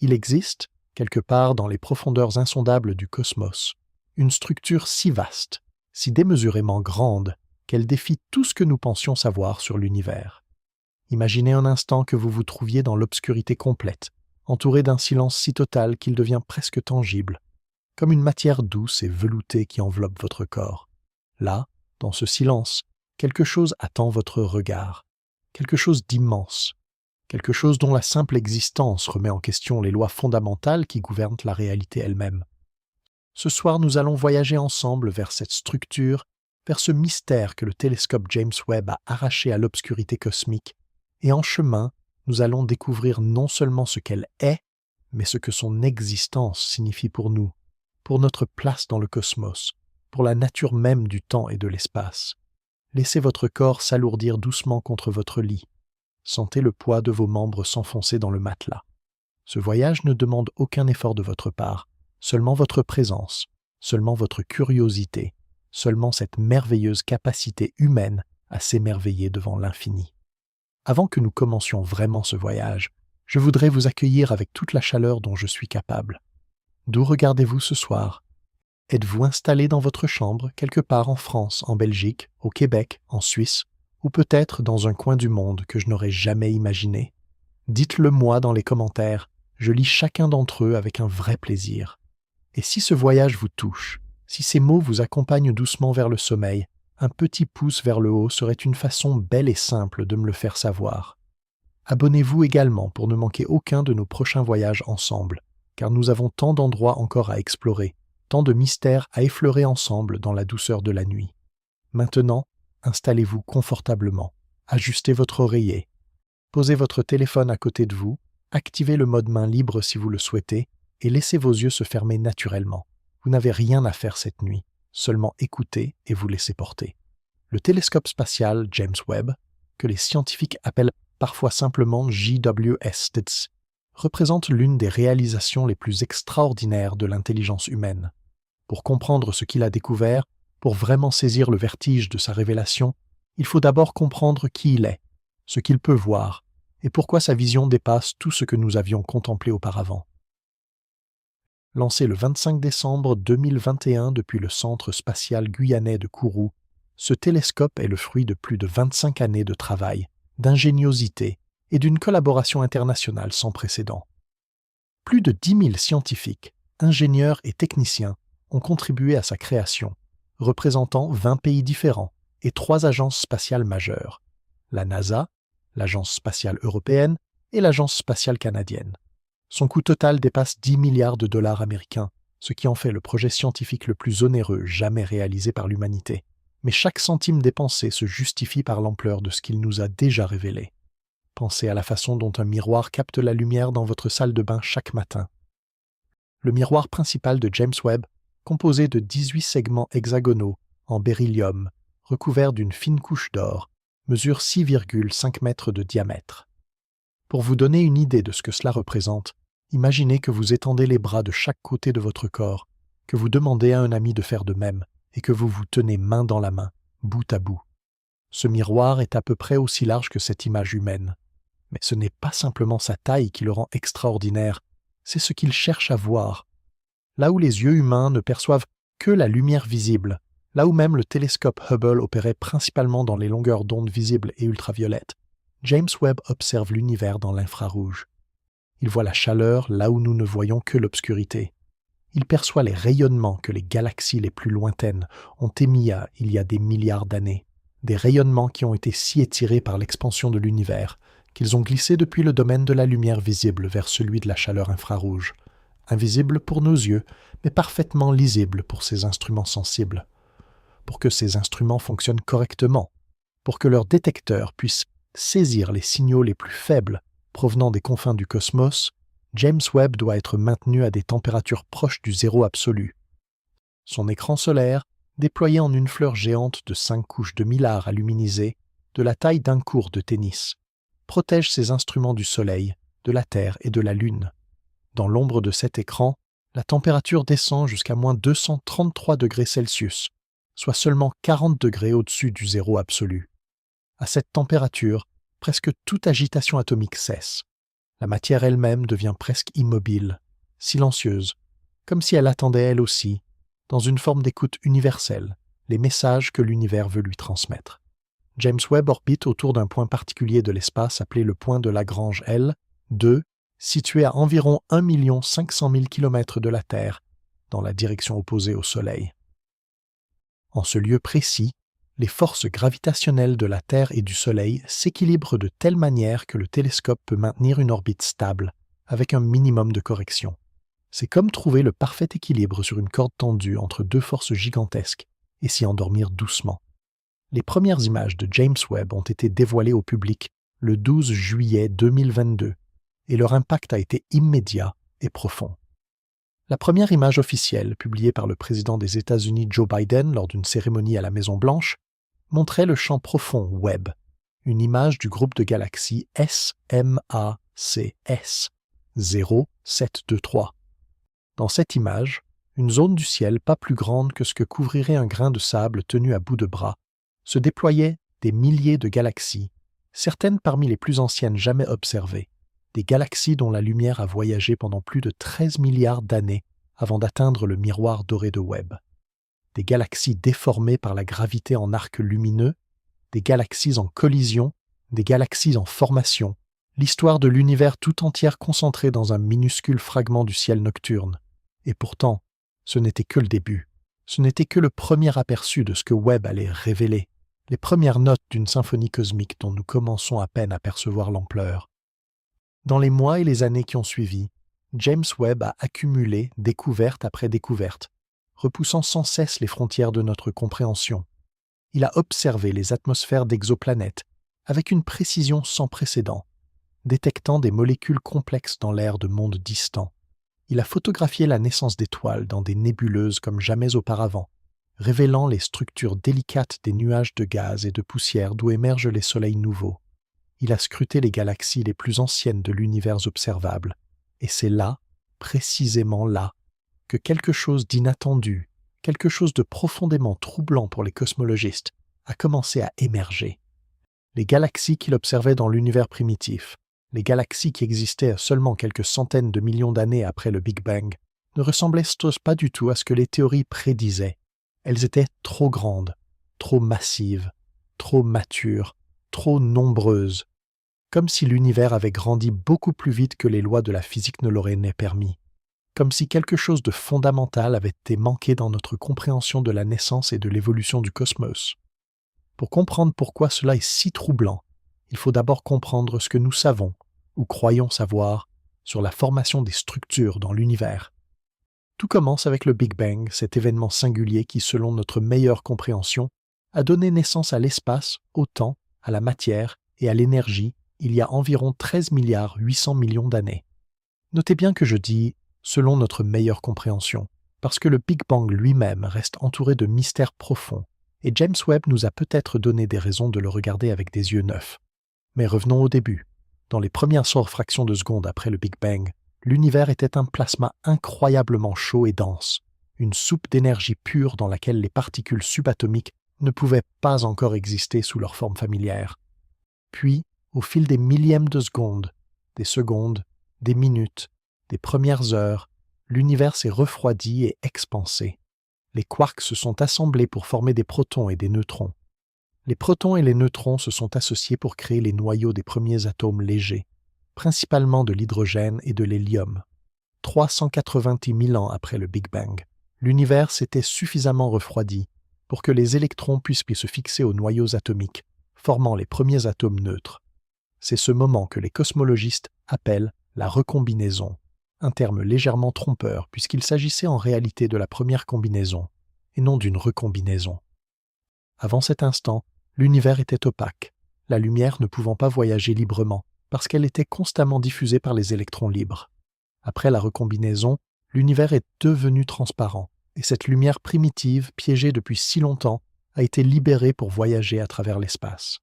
Il existe, quelque part dans les profondeurs insondables du cosmos, une structure si vaste, si démesurément grande, qu'elle défie tout ce que nous pensions savoir sur l'univers. Imaginez un instant que vous vous trouviez dans l'obscurité complète, entouré d'un silence si total qu'il devient presque tangible, comme une matière douce et veloutée qui enveloppe votre corps. Là, dans ce silence, quelque chose attend votre regard, quelque chose d'immense, quelque chose dont la simple existence remet en question les lois fondamentales qui gouvernent la réalité elle-même. Ce soir, nous allons voyager ensemble vers cette structure, vers ce mystère que le télescope James Webb a arraché à l'obscurité cosmique, et en chemin, nous allons découvrir non seulement ce qu'elle est, mais ce que son existence signifie pour nous, pour notre place dans le cosmos, pour la nature même du temps et de l'espace. Laissez votre corps s'alourdir doucement contre votre lit. Sentez le poids de vos membres s'enfoncer dans le matelas. Ce voyage ne demande aucun effort de votre part, seulement votre présence, seulement votre curiosité, seulement cette merveilleuse capacité humaine à s'émerveiller devant l'infini. Avant que nous commencions vraiment ce voyage, je voudrais vous accueillir avec toute la chaleur dont je suis capable. D'où regardez-vous ce soir? Êtes-vous installé dans votre chambre, quelque part en France, en Belgique, au Québec, en Suisse, ou peut-être dans un coin du monde que je n'aurais jamais imaginé? Dites-le moi dans les commentaires, je lis chacun d'entre eux avec un vrai plaisir. Et si ce voyage vous touche, si ces mots vous accompagnent doucement vers le sommeil, un petit pouce vers le haut serait une façon belle et simple de me le faire savoir. Abonnez-vous également pour ne manquer aucun de nos prochains voyages ensemble, car nous avons tant d'endroits encore à explorer, tant de mystères à effleurer ensemble dans la douceur de la nuit. Maintenant, installez-vous confortablement, ajustez votre oreiller, posez votre téléphone à côté de vous, activez le mode main libre si vous le souhaitez, et laissez vos yeux se fermer naturellement. Vous n'avez rien à faire cette nuit, seulement écouter et vous laisser porter. Le télescope spatial James Webb, que les scientifiques appellent parfois simplement JWST, représente l'une des réalisations les plus extraordinaires de l'intelligence humaine. Pour comprendre ce qu'il a découvert, pour vraiment saisir le vertige de sa révélation, il faut d'abord comprendre qui il est, ce qu'il peut voir, et pourquoi sa vision dépasse tout ce que nous avions contemplé auparavant. Lancé le 25 décembre 2021 depuis le Centre spatial guyanais de Kourou, ce télescope est le fruit de plus de 25 années de travail, d'ingéniosité et d'une collaboration internationale sans précédent. Plus de 10 000 scientifiques, ingénieurs et techniciens ont contribué à sa création, représentant 20 pays différents et 3 agences spatiales majeures, la NASA, l'Agence spatiale européenne et l'Agence spatiale canadienne. Son coût total dépasse 10 milliards de dollars américains, ce qui en fait le projet scientifique le plus onéreux jamais réalisé par l'humanité. Mais chaque centime dépensé se justifie par l'ampleur de ce qu'il nous a déjà révélé. Pensez à la façon dont un miroir capte la lumière dans votre salle de bain chaque matin. Le miroir principal de James Webb, composé de 18 segments hexagonaux en beryllium, recouverts d'une fine couche d'or, mesure 6,5 mètres de diamètre. Pour vous donner une idée de ce que cela représente, imaginez que vous étendez les bras de chaque côté de votre corps, que vous demandez à un ami de faire de même, et que vous vous tenez main dans la main, bout à bout. Ce miroir est à peu près aussi large que cette image humaine. Mais ce n'est pas simplement sa taille qui le rend extraordinaire, c'est ce qu'il cherche à voir. Là où les yeux humains ne perçoivent que la lumière visible, là où même le télescope Hubble opérait principalement dans les longueurs d'onde visibles et ultraviolettes, James Webb observe l'univers dans l'infrarouge. Il voit la chaleur là où nous ne voyons que l'obscurité. Il perçoit les rayonnements que les galaxies les plus lointaines ont émis il y a des milliards d'années, des rayonnements qui ont été si étirés par l'expansion de l'univers qu'ils ont glissé depuis le domaine de la lumière visible vers celui de la chaleur infrarouge, invisible pour nos yeux, mais parfaitement lisible pour ces instruments sensibles. Pour que ces instruments fonctionnent correctement, pour que leurs détecteurs puissent saisir les signaux les plus faibles provenant des confins du cosmos, James Webb doit être maintenu à des températures proches du zéro absolu. Son écran solaire, déployé en une fleur géante de 5 couches de millard à luminiser, de la taille d'un court de tennis, protège ses instruments du Soleil, de la Terre et de la Lune. Dans l'ombre de cet écran, la température descend jusqu'à moins 233 degrés Celsius, soit seulement 40 degrés au-dessus du zéro absolu. À cette température, presque toute agitation atomique cesse. La matière elle-même devient presque immobile, silencieuse, comme si elle attendait elle aussi, dans une forme d'écoute universelle, les messages que l'univers veut lui transmettre. James Webb orbite autour d'un point particulier de l'espace appelé le point de Lagrange L, 2, situé à environ 1 500 000 km de la Terre, dans la direction opposée au Soleil. En ce lieu précis, les forces gravitationnelles de la Terre et du Soleil s'équilibrent de telle manière que le télescope peut maintenir une orbite stable, avec un minimum de correction. C'est comme trouver le parfait équilibre sur une corde tendue entre deux forces gigantesques et s'y endormir doucement. Les premières images de James Webb ont été dévoilées au public le 12 juillet 2022 et leur impact a été immédiat et profond. La première image officielle, publiée par le président des États-Unis Joe Biden lors d'une cérémonie à la Maison-Blanche, montrait le champ profond Webb, une image du groupe de galaxies SMACS 0723. Dans cette image, une zone du ciel pas plus grande que ce que couvrirait un grain de sable tenu à bout de bras se déployaient des milliers de galaxies, certaines parmi les plus anciennes jamais observées, des galaxies dont la lumière a voyagé pendant plus de 13 milliards d'années avant d'atteindre le miroir doré de Webb. Des galaxies déformées par la gravité en arcs lumineux, des galaxies en collision, des galaxies en formation, l'histoire de l'univers tout entière concentrée dans un minuscule fragment du ciel nocturne. Et pourtant, ce n'était que le début. Ce n'était que le premier aperçu de ce que Webb allait révéler, les premières notes d'une symphonie cosmique dont nous commençons à peine à percevoir l'ampleur. Dans les mois et les années qui ont suivi, James Webb a accumulé découverte après découverte, repoussant sans cesse les frontières de notre compréhension. Il a observé les atmosphères d'exoplanètes avec une précision sans précédent, détectant des molécules complexes dans l'air de mondes distants. Il a photographié la naissance d'étoiles dans des nébuleuses comme jamais auparavant, révélant les structures délicates des nuages de gaz et de poussière d'où émergent les soleils nouveaux. Il a scruté les galaxies les plus anciennes de l'univers observable, et c'est là, précisément là, que quelque chose d'inattendu, quelque chose de profondément troublant pour les cosmologistes, a commencé à émerger. Les galaxies qu'il observait dans l'univers primitif, les galaxies qui existaient à seulement quelques centaines de millions d'années après le Big Bang, ne ressemblaient pas du tout à ce que les théories prédisaient. Elles étaient trop grandes, trop massives, trop matures, trop nombreuses, comme si l'univers avait grandi beaucoup plus vite que les lois de la physique ne l'auraient permis, comme si quelque chose de fondamental avait été manqué dans notre compréhension de la naissance et de l'évolution du cosmos. Pour comprendre pourquoi cela est si troublant, il faut d'abord comprendre ce que nous savons, ou croyons savoir, sur la formation des structures dans l'univers. Tout commence avec le Big Bang, cet événement singulier qui, selon notre meilleure compréhension, a donné naissance à l'espace, au temps, à la matière et à l'énergie il y a environ 13 milliards 800 millions d'années. Notez bien que je dis « selon notre meilleure compréhension », parce que le Big Bang lui-même reste entouré de mystères profonds, et James Webb nous a peut-être donné des raisons de le regarder avec des yeux neufs. Mais revenons au début. Dans les premières fractions de seconde après le Big Bang, l'univers était un plasma incroyablement chaud et dense, une soupe d'énergie pure dans laquelle les particules subatomiques ne pouvaient pas encore exister sous leur forme familière. Puis, au fil des millièmes de secondes, des secondes, des minutes, des premières heures, l'univers s'est refroidi et expansé. Les quarks se sont assemblés pour former des protons et des neutrons. Les protons et les neutrons se sont associés pour créer les noyaux des premiers atomes légers, principalement de l'hydrogène et de l'hélium. 390 000 ans après le Big Bang, l'univers s'était suffisamment refroidi pour que les électrons puissent se fixer aux noyaux atomiques, formant les premiers atomes neutres. C'est ce moment que les cosmologistes appellent la recombinaison, un terme légèrement trompeur puisqu'il s'agissait en réalité de la première combinaison, et non d'une recombinaison. Avant cet instant, l'univers était opaque, la lumière ne pouvant pas voyager librement parce qu'elle était constamment diffusée par les électrons libres. Après la recombinaison, l'univers est devenu transparent, et cette lumière primitive, piégée depuis si longtemps, a été libérée pour voyager à travers l'espace.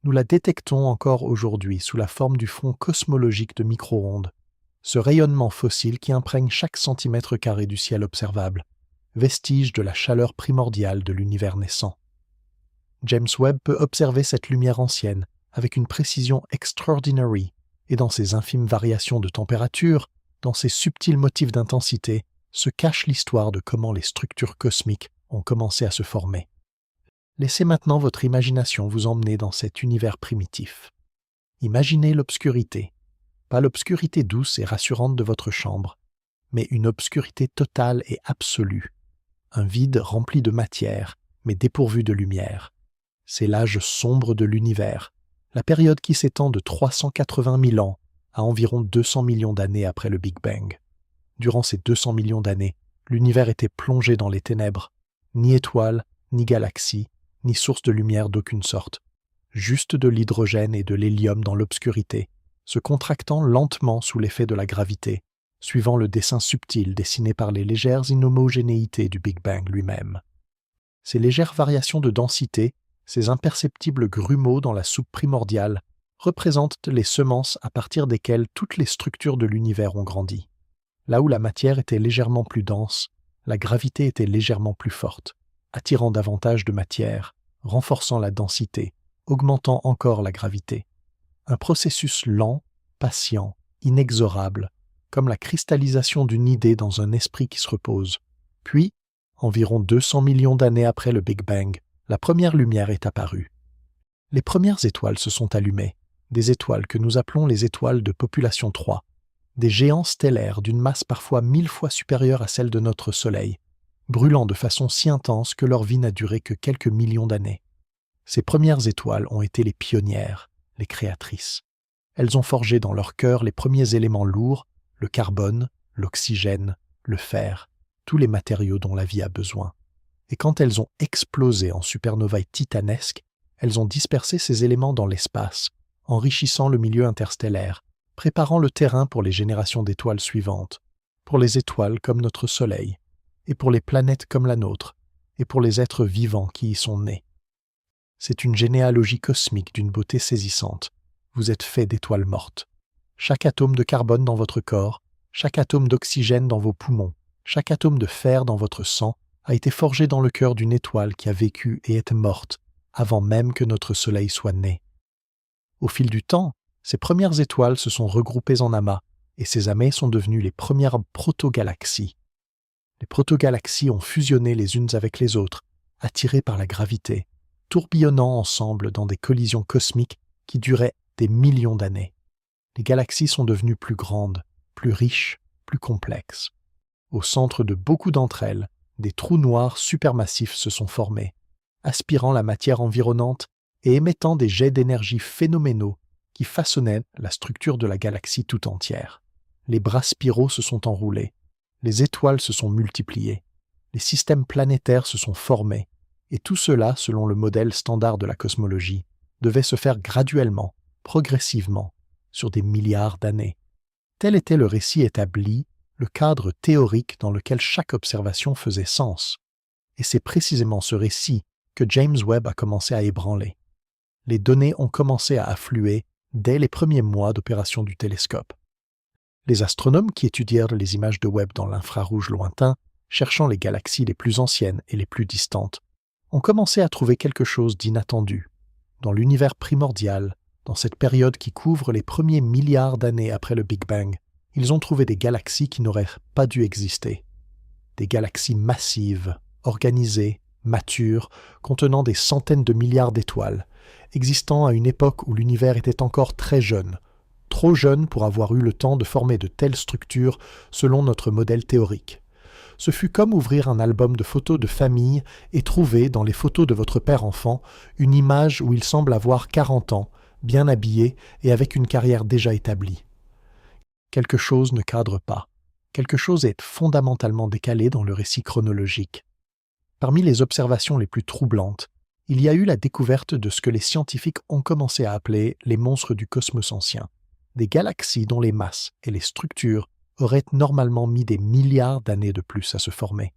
Nous la détectons encore aujourd'hui sous la forme du front cosmologique de micro-ondes, ce rayonnement fossile qui imprègne chaque centimètre carré du ciel observable, vestige de la chaleur primordiale de l'univers naissant. James Webb peut observer cette lumière ancienne avec une précision extraordinary Et dans ces infimes variations de température, dans ces subtils motifs d'intensité, se cache l'histoire de comment les structures cosmiques ont commencé à se former. Laissez maintenant votre imagination vous emmener dans cet univers primitif. Imaginez l'obscurité, pas l'obscurité douce et rassurante de votre chambre, mais une obscurité totale et absolue, un vide rempli de matière, mais dépourvu de lumière. C'est l'âge sombre de l'univers, la période qui s'étend de 380 000 ans à environ 200 millions d'années après le Big Bang. Durant ces 200 millions d'années, l'univers était plongé dans les ténèbres, ni étoiles, ni galaxies, ni source de lumière d'aucune sorte, juste de l'hydrogène et de l'hélium dans l'obscurité, se contractant lentement sous l'effet de la gravité, suivant le dessin subtil dessiné par les légères inhomogénéités du Big Bang lui-même. Ces légères variations de densité, ces imperceptibles grumeaux dans la soupe primordiale, représentent les semences à partir desquelles toutes les structures de l'univers ont grandi. Là où la matière était légèrement plus dense, la gravité était légèrement plus forte, attirant davantage de matière, renforçant la densité, augmentant encore la gravité. Un processus lent, patient, inexorable, comme la cristallisation d'une idée dans un esprit qui se repose. Puis, environ 200 millions d'années après le Big Bang, la première lumière est apparue. Les premières étoiles se sont allumées, des étoiles que nous appelons les étoiles de population 3, des géants stellaires d'une masse parfois 1000 fois supérieure à celle de notre Soleil, brûlant de façon si intense que leur vie n'a duré que quelques millions d'années. Ces premières étoiles ont été les pionnières, les créatrices. Elles ont forgé dans leur cœur les premiers éléments lourds, le carbone, l'oxygène, le fer, tous les matériaux dont la vie a besoin. Et quand elles ont explosé en supernovae titanesques, elles ont dispersé ces éléments dans l'espace, enrichissant le milieu interstellaire, préparant le terrain pour les générations d'étoiles suivantes, pour les étoiles comme notre Soleil, et pour les planètes comme la nôtre, et pour les êtres vivants qui y sont nés. C'est une généalogie cosmique d'une beauté saisissante. Vous êtes fait d'étoiles mortes. Chaque atome de carbone dans votre corps, chaque atome d'oxygène dans vos poumons, chaque atome de fer dans votre sang a été forgé dans le cœur d'une étoile qui a vécu et est morte avant même que notre Soleil soit né. Au fil du temps, ces premières étoiles se sont regroupées en amas, et ces amas sont devenues les premières protogalaxies. Les protogalaxies ont fusionné les unes avec les autres, attirées par la gravité, tourbillonnant ensemble dans des collisions cosmiques qui duraient des millions d'années. Les galaxies sont devenues plus grandes, plus riches, plus complexes. Au centre de beaucoup d'entre elles, des trous noirs supermassifs se sont formés, aspirant la matière environnante et émettant des jets d'énergie phénoménaux qui façonnaient la structure de la galaxie tout entière. Les bras spiraux se sont enroulés, les étoiles se sont multipliées, les systèmes planétaires se sont formés, et tout cela, selon le modèle standard de la cosmologie, devait se faire graduellement, progressivement, sur des milliards d'années. Tel était le récit établi, le cadre théorique dans lequel chaque observation faisait sens. Et c'est précisément ce récit que James Webb a commencé à ébranler. Les données ont commencé à affluer dès les premiers mois d'opération du télescope. Les astronomes qui étudièrent les images de Webb dans l'infrarouge lointain, cherchant les galaxies les plus anciennes et les plus distantes, ont commencé à trouver quelque chose d'inattendu. Dans l'univers primordial, dans cette période qui couvre les premiers milliards d'années après le Big Bang, ils ont trouvé des galaxies qui n'auraient pas dû exister. Des galaxies massives, organisées, matures, contenant des centaines de milliards d'étoiles, existant à une époque où l'univers était encore très jeune, trop jeune pour avoir eu le temps de former de telles structures selon notre modèle théorique. Ce fut comme ouvrir un album de photos de famille et trouver, dans les photos de votre père enfant, une image où il semble avoir 40 ans, bien habillé et avec une carrière déjà établie. Quelque chose ne cadre pas. Quelque chose est fondamentalement décalé dans le récit chronologique. Parmi les observations les plus troublantes, il y a eu la découverte de ce que les scientifiques ont commencé à appeler les monstres du cosmos ancien, des galaxies dont les masses et les structures auraient normalement mis des milliards d'années de plus à se former.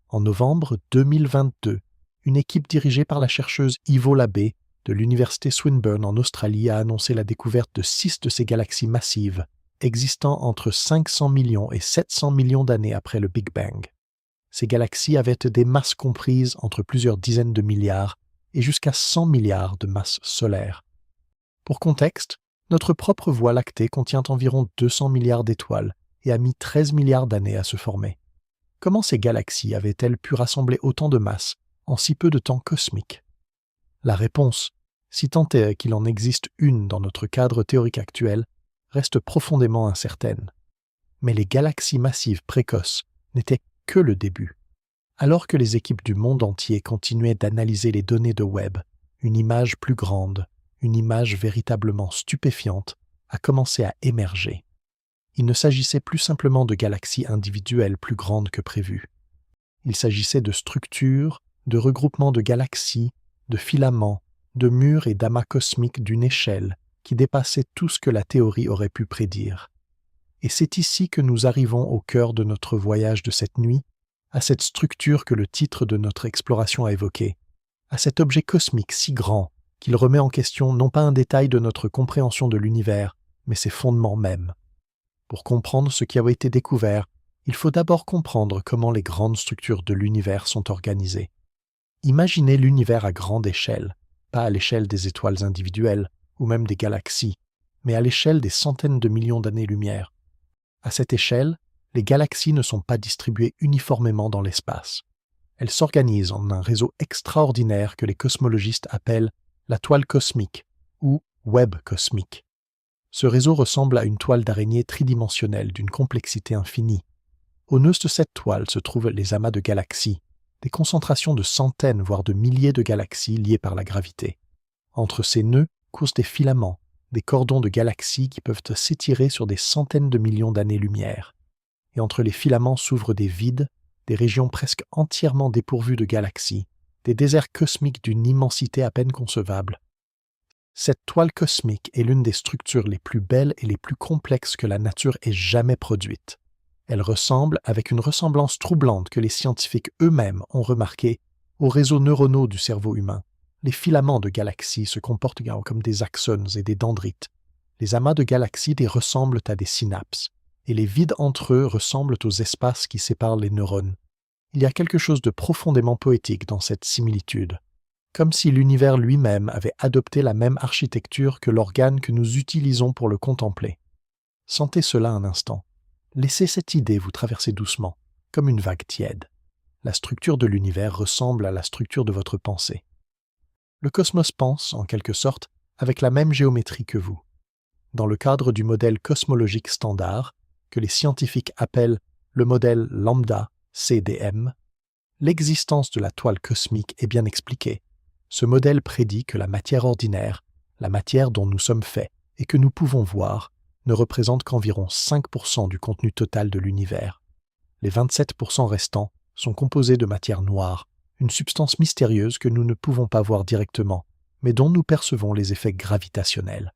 En novembre 2022, une équipe dirigée par la chercheuse Ivo Labé de l'université Swinburne en Australie a annoncé la découverte de 6 de ces galaxies massives, existant entre 500 millions et 700 millions d'années après le Big Bang. Ces galaxies avaient des masses comprises entre plusieurs dizaines de milliards et jusqu'à 100 milliards de masses solaires. Pour contexte, Notre propre Voie lactée contient environ 200 milliards d'étoiles et a mis 13 milliards d'années à se former. Comment ces galaxies avaient-elles pu rassembler autant de masse en si peu de temps cosmique? La réponse, si tant est qu'il en existe une dans notre cadre théorique actuel, reste profondément incertaine. Mais les galaxies massives précoces n'étaient que le début. Alors que les équipes du monde entier continuaient d'analyser les données de Webb, une image plus grande, une image véritablement stupéfiante, a commencé à émerger. Il ne s'agissait plus simplement de galaxies individuelles plus grandes que prévu. Il s'agissait de structures, de regroupements de galaxies, de filaments, de murs et d'amas cosmiques d'une échelle qui dépassait tout ce que la théorie aurait pu prédire. Et c'est ici que nous arrivons au cœur de notre voyage de cette nuit, à cette structure que le titre de notre exploration a évoquée, à cet objet cosmique si grand qu'il remet en question non pas un détail de notre compréhension de l'univers, mais ses fondements mêmes. Pour comprendre ce qui a été découvert, il faut d'abord comprendre comment les grandes structures de l'univers sont organisées. Imaginez l'univers à grande échelle, pas à l'échelle des étoiles individuelles ou même des galaxies, mais à l'échelle des centaines de millions d'années-lumière. À cette échelle, les galaxies ne sont pas distribuées uniformément dans l'espace. Elles s'organisent en un réseau extraordinaire que les cosmologistes appellent la toile cosmique ou web cosmique. Ce réseau ressemble à une toile d'araignée tridimensionnelle d'une complexité infinie. Au nœud de cette toile se trouvent les amas de galaxies, des concentrations de centaines voire de milliers de galaxies liées par la gravité. Entre ces nœuds courent des filaments, des cordons de galaxies qui peuvent s'étirer sur des centaines de millions d'années-lumière. Et entre les filaments s'ouvrent des vides, des régions presque entièrement dépourvues de galaxies, des déserts cosmiques d'une immensité à peine concevable. Cette toile cosmique est l'une des structures les plus belles et les plus complexes que la nature ait jamais produites. Elle ressemble, avec une ressemblance troublante que les scientifiques eux-mêmes ont remarqué, aux réseaux neuronaux du cerveau humain. Les filaments de galaxies se comportent comme des axones et des dendrites. Les amas de galaxies les ressemblent à des synapses, et les vides entre eux ressemblent aux espaces qui séparent les neurones. Il y a quelque chose de profondément poétique dans cette similitude, comme si l'univers lui-même avait adopté la même architecture que l'organe que nous utilisons pour le contempler. Sentez cela un instant. Laissez cette idée vous traverser doucement, comme une vague tiède. La structure de l'univers ressemble à la structure de votre pensée. Le cosmos pense, en quelque sorte, avec la même géométrie que vous. Dans le cadre du modèle cosmologique standard, que les scientifiques appellent le modèle lambda CDM, l'existence de la toile cosmique est bien expliquée. Ce modèle prédit que la matière ordinaire, la matière dont nous sommes faits et que nous pouvons voir, ne représente qu'environ 5% du contenu total de l'univers. Les 27% restants sont composés de matière noire, une substance mystérieuse que nous ne pouvons pas voir directement, mais dont nous percevons les effets gravitationnels.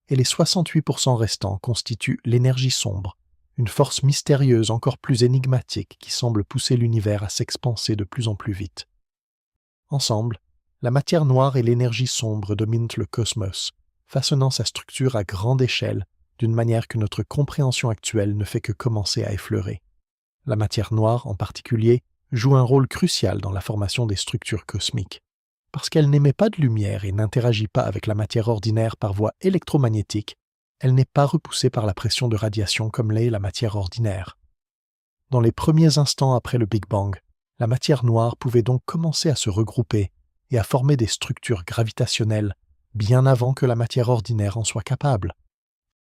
Et les 68% restants constituent l'énergie sombre, une force mystérieuse encore plus énigmatique qui semble pousser l'univers à s'expanser de plus en plus vite. Ensemble, la matière noire et l'énergie sombre dominent le cosmos, façonnant sa structure à grande échelle d'une manière que notre compréhension actuelle ne fait que commencer à effleurer. La matière noire, en particulier, joue un rôle crucial dans la formation des structures cosmiques. Parce qu'elle n'émet pas de lumière et n'interagit pas avec la matière ordinaire par voie électromagnétique, elle n'est pas repoussée par la pression de radiation comme l'est la matière ordinaire. Dans les premiers instants après le Big Bang, la matière noire pouvait donc commencer à se regrouper et à former des structures gravitationnelles bien avant que la matière ordinaire en soit capable.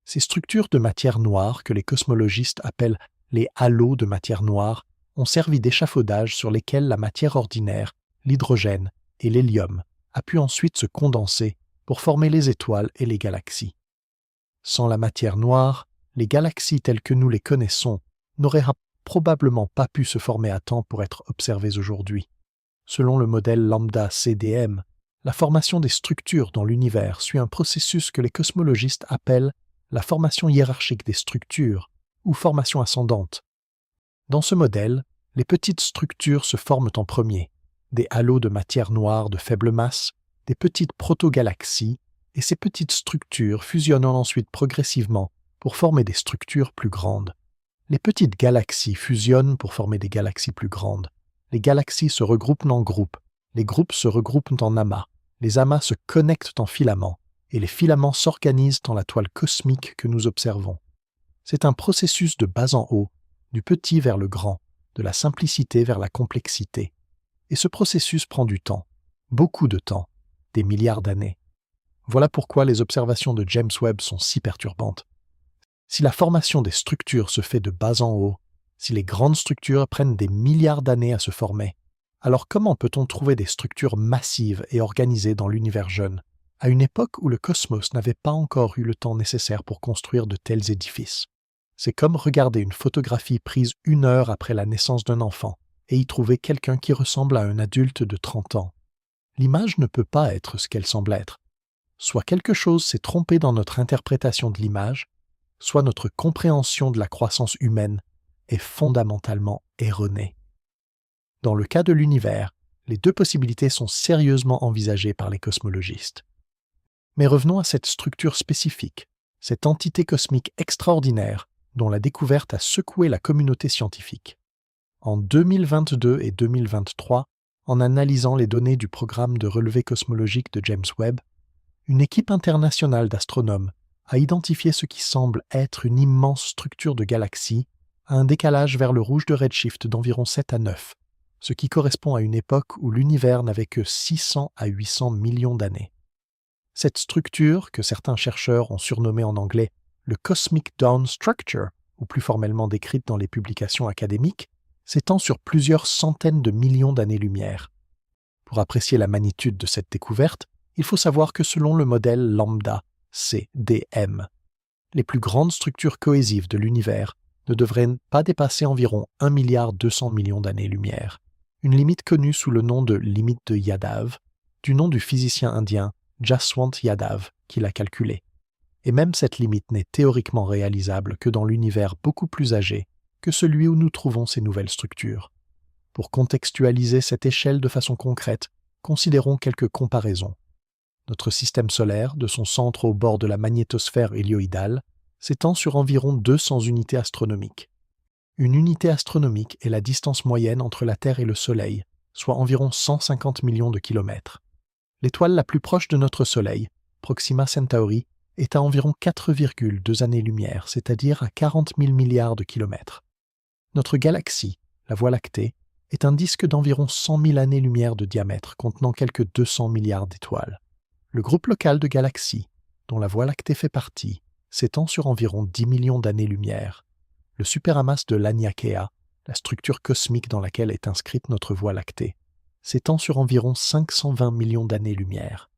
Ces structures de matière noire, que les cosmologistes appellent les halos de matière noire, ont servi d'échafaudage sur lesquels la matière ordinaire, l'hydrogène et l'hélium a pu ensuite se condenser pour former les étoiles et les galaxies. Sans la matière noire, les galaxies telles que nous les connaissons n'auraient probablement pas pu se former à temps pour être observées aujourd'hui. Selon le modèle lambda CDM, la formation des structures dans l'univers suit un processus que les cosmologistes appellent la formation hiérarchique des structures ou formation ascendante. Dans ce modèle, les petites structures se forment en premier, des halos de matière noire de faible masse, des petites protogalaxies, et ces petites structures fusionnent ensuite progressivement pour former des structures plus grandes. Les petites galaxies fusionnent pour former des galaxies plus grandes. Les galaxies se regroupent en groupes, les groupes se regroupent en amas, les amas se connectent en filaments, et les filaments s'organisent dans la toile cosmique que nous observons. C'est un processus de bas en haut, du petit vers le grand, de la simplicité vers la complexité. Et ce processus prend du temps, beaucoup de temps, des milliards d'années. Voilà pourquoi les observations de James Webb sont si perturbantes. Si la formation des structures se fait de bas en haut, si les grandes structures prennent des milliards d'années à se former, alors comment peut-on trouver des structures massives et organisées dans l'univers jeune, à une époque où le cosmos n'avait pas encore eu le temps nécessaire pour construire de tels édifices? C'est comme regarder une photographie prise 1 heure après la naissance d'un enfant et y trouver quelqu'un qui ressemble à un adulte de 30 ans. L'image ne peut pas être ce qu'elle semble être. Soit quelque chose s'est trompé dans notre interprétation de l'image, soit notre compréhension de la croissance humaine est fondamentalement erronée. Dans le cas de l'univers, les deux possibilités sont sérieusement envisagées par les cosmologistes. Mais revenons à cette structure spécifique, cette entité cosmique extraordinaire dont la découverte a secoué la communauté scientifique. En 2022 et 2023, en analysant les données du programme de relevé cosmologique de James Webb, une équipe internationale d'astronomes a identifié ce qui semble être une immense structure de galaxie à un décalage vers le rouge de redshift d'environ 7 à 9, ce qui correspond à une époque où l'univers n'avait que 600 à 800 millions d'années. Cette structure, que certains chercheurs ont surnommée en anglais le Cosmic Dawn Structure, ou plus formellement décrite dans les publications académiques, s'étend sur plusieurs centaines de millions d'années-lumière. Pour apprécier la magnitude de cette découverte, il faut savoir que selon le modèle lambda, CDM, les plus grandes structures cohésives de l'univers ne devraient pas dépasser environ 1,2 milliard d'années-lumière, une limite connue sous le nom de limite de Yadav, du nom du physicien indien Jaswant Yadav qui l'a calculée. Et même cette limite n'est théoriquement réalisable que dans l'univers beaucoup plus âgé que celui où nous trouvons ces nouvelles structures. Pour contextualiser cette échelle de façon concrète, considérons quelques comparaisons. Notre système solaire, de son centre au bord de la magnétosphère hélioïdale, s'étend sur environ 200 unités astronomiques. Une unité astronomique est la distance moyenne entre la Terre et le Soleil, soit environ 150 millions de kilomètres. L'étoile la plus proche de notre Soleil, Proxima Centauri, est à environ 4,2 années-lumière, c'est-à-dire à 40 000 milliards de kilomètres. Notre galaxie, la Voie lactée, est un disque d'environ 100 000 années-lumière de diamètre contenant quelques 200 milliards d'étoiles. Le groupe local de galaxies, dont la Voie lactée fait partie, s'étend sur environ 10 millions d'années-lumière. Le superamas de Laniakea, la structure cosmique dans laquelle est inscrite notre Voie lactée, s'étend sur environ 520 millions d'années-lumière.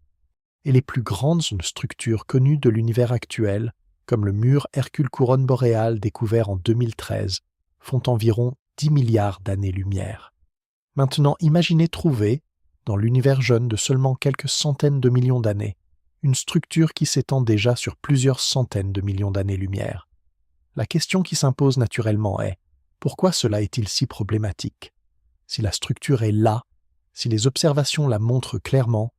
Et les plus grandes structures connues de l'univers actuel, comme le mur Hercule-Couronne boréale découvert en 2013, font environ 10 milliards d'années-lumière. Maintenant, imaginez trouver, dans l'univers jeune de seulement quelques centaines de millions d'années, une structure qui s'étend déjà sur plusieurs centaines de millions d'années-lumière. La question qui s'impose naturellement est « Pourquoi cela est-il si problématique ? Si la structure est là, si les observations la montrent clairement,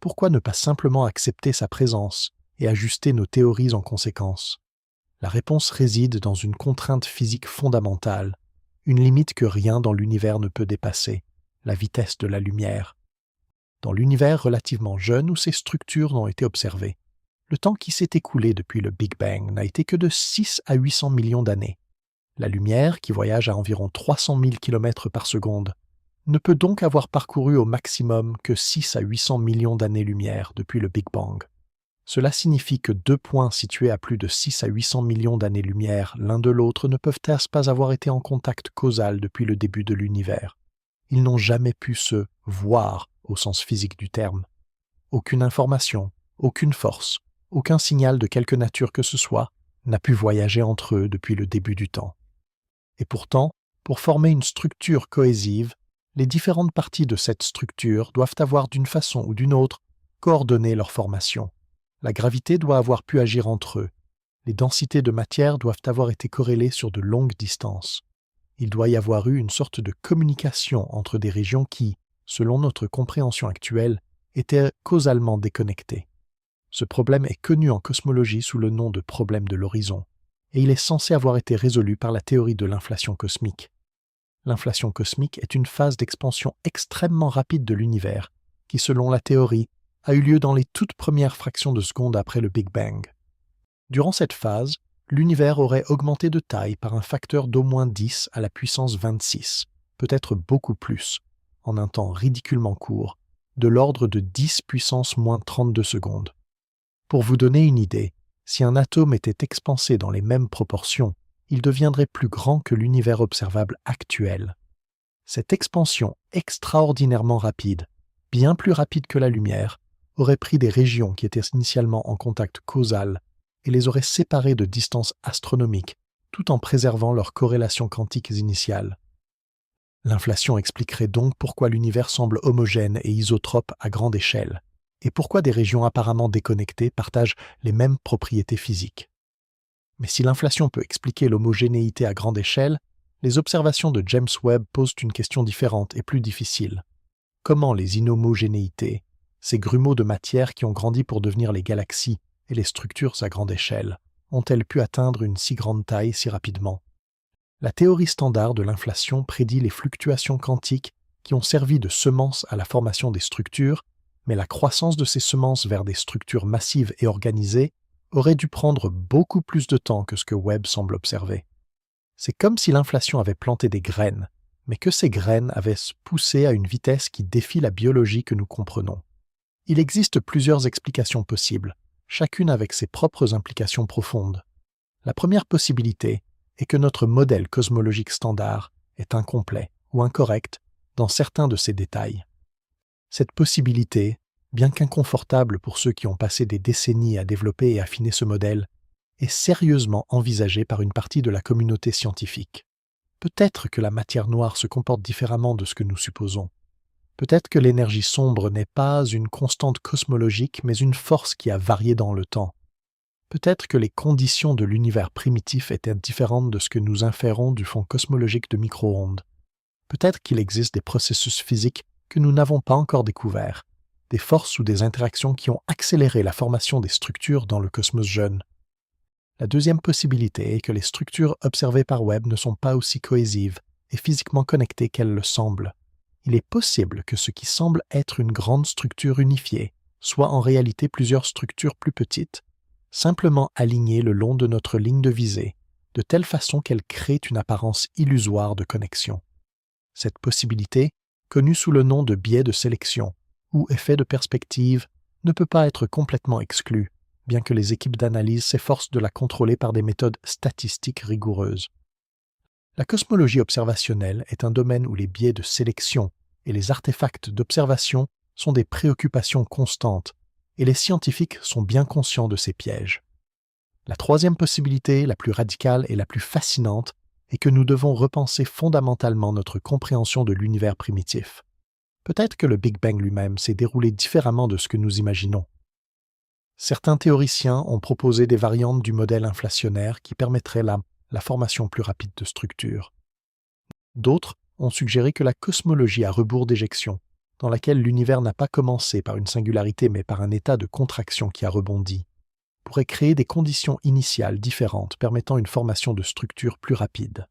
pourquoi ne pas simplement accepter sa présence et ajuster nos théories en conséquence ? La réponse réside dans une contrainte physique fondamentale, une limite que rien dans l'univers ne peut dépasser, la vitesse de la lumière. Dans l'univers relativement jeune où ces structures n'ont été observées, le temps qui s'est écoulé depuis le Big Bang n'a été que de 6 à 800 millions d'années. La lumière, qui voyage à environ 300 000 km par seconde, ne peut donc avoir parcouru au maximum que 6 à 800 millions d'années-lumière depuis le Big Bang. Cela signifie que deux points situés à plus de 6 à 800 millions d'années-lumière l'un de l'autre ne peuvent pas avoir été en contact causal depuis le début de l'univers. Ils n'ont jamais pu se « voir » au sens physique du terme. Aucune information, aucune force, aucun signal de quelque nature que ce soit n'a pu voyager entre eux depuis le début du temps. Et pourtant, pour former une structure cohésive, les différentes parties de cette structure doivent avoir d'une façon ou d'une autre coordonné leur formation. La gravité doit avoir pu agir entre eux. Les densités de matière doivent avoir été corrélées sur de longues distances. Il doit y avoir eu une sorte de communication entre des régions qui, selon notre compréhension actuelle, étaient causalement déconnectées. Ce problème est connu en cosmologie sous le nom de problème de l'horizon, et il est censé avoir été résolu par la théorie de l'inflation cosmique. L'inflation cosmique est une phase d'expansion extrêmement rapide de l'univers, qui, selon la théorie, a eu lieu dans les toutes premières fractions de seconde après le Big Bang. Durant cette phase, l'univers aurait augmenté de taille par un facteur d'au moins 10 à la puissance 26, peut-être beaucoup plus, en un temps ridiculement court, de l'ordre de 10 puissance moins 32 secondes. Pour vous donner une idée, si un atome était expansé dans les mêmes proportions, il deviendrait plus grand que l'univers observable actuel. Cette expansion extraordinairement rapide, bien plus rapide que la lumière, aurait pris des régions qui étaient initialement en contact causal et les aurait séparées de distances astronomiques, tout en préservant leurs corrélations quantiques initiales. L'inflation expliquerait donc pourquoi l'univers semble homogène et isotrope à grande échelle, et pourquoi des régions apparemment déconnectées partagent les mêmes propriétés physiques. Mais si l'inflation peut expliquer l'homogénéité à grande échelle, les observations de James Webb posent une question différente et plus difficile. Comment les inhomogénéités, ces grumeaux de matière qui ont grandi pour devenir les galaxies et les structures à grande échelle, ont-elles pu atteindre une si grande taille si rapidement? La théorie standard de l'inflation prédit les fluctuations quantiques qui ont servi de semences à la formation des structures, mais la croissance de ces semences vers des structures massives et organisées aurait dû prendre beaucoup plus de temps que ce que Webb semble observer. C'est comme si l'inflation avait planté des graines, mais que ces graines avaient poussé à une vitesse qui défie la biologie que nous comprenons. Il existe plusieurs explications possibles, chacune avec ses propres implications profondes. La première possibilité est que notre modèle cosmologique standard est incomplet ou incorrect dans certains de ses détails. Cette possibilité, bien qu'inconfortable pour ceux qui ont passé des décennies à développer et affiner ce modèle, est sérieusement envisagée par une partie de la communauté scientifique. Peut-être que la matière noire se comporte différemment de ce que nous supposons. Peut-être que l'énergie sombre n'est pas une constante cosmologique, mais une force qui a varié dans le temps. Peut-être que les conditions de l'univers primitif étaient différentes de ce que nous inférons du fond cosmologique de micro-ondes. Peut-être qu'il existe des processus physiques que nous n'avons pas encore découverts, des forces ou des interactions qui ont accéléré la formation des structures dans le cosmos jeune. La deuxième possibilité est que les structures observées par Webb ne sont pas aussi cohésives et physiquement connectées qu'elles le semblent. Il est possible que ce qui semble être une grande structure unifiée soit en réalité plusieurs structures plus petites, simplement alignées le long de notre ligne de visée, de telle façon qu'elles créent une apparence illusoire de connexion. Cette possibilité, connue sous le nom de biais de sélection ou effet de perspective, ne peut pas être complètement exclue, bien que les équipes d'analyse s'efforcent de la contrôler par des méthodes statistiques rigoureuses. La cosmologie observationnelle est un domaine où les biais de sélection et les artefacts d'observation sont des préoccupations constantes, et les scientifiques sont bien conscients de ces pièges. La troisième possibilité, la plus radicale et la plus fascinante, est que nous devons repenser fondamentalement notre compréhension de l'univers primitif. Peut-être que le Big Bang lui-même s'est déroulé différemment de ce que nous imaginons. Certains théoriciens ont proposé des variantes du modèle inflationnaire qui permettraient la formation plus rapide de structures. D'autres ont suggéré que la cosmologie à rebours d'éjection, dans laquelle l'univers n'a pas commencé par une singularité mais par un état de contraction qui a rebondi, pourrait créer des conditions initiales différentes permettant une formation de structures plus rapide.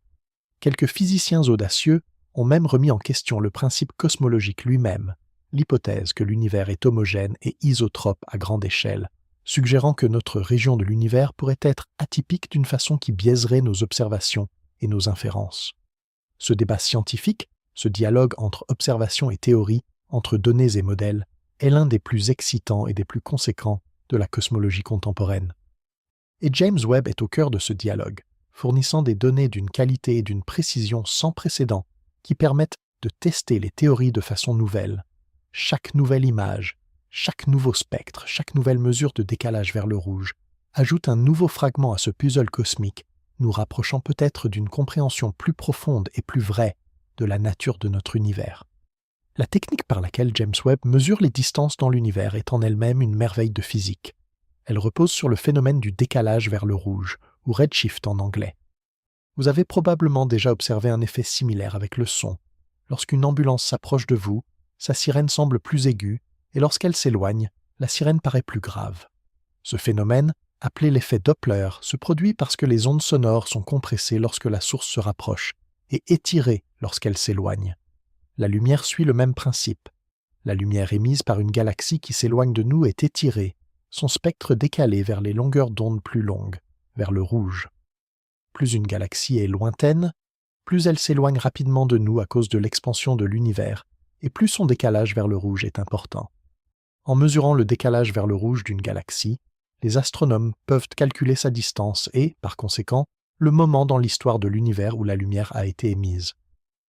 Quelques physiciens audacieux ont même remis en question le principe cosmologique lui-même, l'hypothèse que l'univers est homogène et isotrope à grande échelle, suggérant que notre région de l'univers pourrait être atypique d'une façon qui biaiserait nos observations et nos inférences. Ce débat scientifique, ce dialogue entre observation et théorie, entre données et modèles, est l'un des plus excitants et des plus conséquents de la cosmologie contemporaine. Et James Webb est au cœur de ce dialogue, fournissant des données d'une qualité et d'une précision sans précédent qui permettent de tester les théories de façon nouvelle. Chaque nouvelle image, chaque nouveau spectre, chaque nouvelle mesure de décalage vers le rouge ajoute un nouveau fragment à ce puzzle cosmique, nous rapprochant peut-être d'une compréhension plus profonde et plus vraie de la nature de notre univers. La technique par laquelle James Webb mesure les distances dans l'univers est en elle-même une merveille de physique. Elle repose sur le phénomène du décalage vers le rouge, ou redshift en anglais. Vous avez probablement déjà observé un effet similaire avec le son. Lorsqu'une ambulance s'approche de vous, sa sirène semble plus aiguë, et lorsqu'elle s'éloigne, la sirène paraît plus grave. Ce phénomène, appelé l'effet Doppler, se produit parce que les ondes sonores sont compressées lorsque la source se rapproche, et étirées lorsqu'elle s'éloigne. La lumière suit le même principe. La lumière émise par une galaxie qui s'éloigne de nous est étirée, son spectre décalé vers les longueurs d'onde plus longues, vers le rouge. Plus une galaxie est lointaine, plus elle s'éloigne rapidement de nous à cause de l'expansion de l'univers, et plus son décalage vers le rouge est important. En mesurant le décalage vers le rouge d'une galaxie, les astronomes peuvent calculer sa distance et, par conséquent, le moment dans l'histoire de l'univers où la lumière a été émise.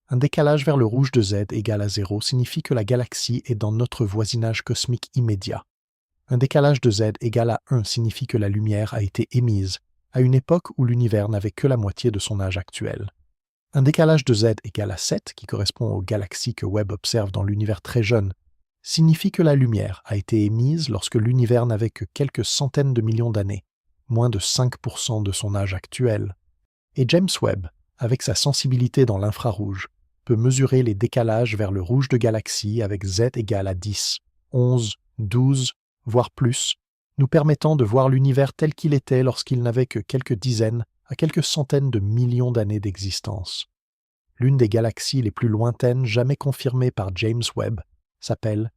Un décalage vers le rouge de Z égal à 0 signifie que la galaxie est dans notre voisinage cosmique immédiat. Un décalage de Z égal à 1 signifie que la lumière a été émise, à une époque où l'univers n'avait que la moitié de son âge actuel. Un décalage de Z égal à 7, qui correspond aux galaxies que Webb observe dans l'univers très jeune, signifie que la lumière a été émise lorsque l'univers n'avait que quelques centaines de millions d'années, moins de 5% de son âge actuel. Et James Webb, avec sa sensibilité dans l'infrarouge, peut mesurer les décalages vers le rouge de galaxies avec Z égale à 10, 11, 12, voire plus, nous permettant de voir l'univers tel qu'il était lorsqu'il n'avait que quelques dizaines à quelques centaines de millions d'années d'existence. L'une des galaxies les plus lointaines jamais confirmées par James Webb s'appelle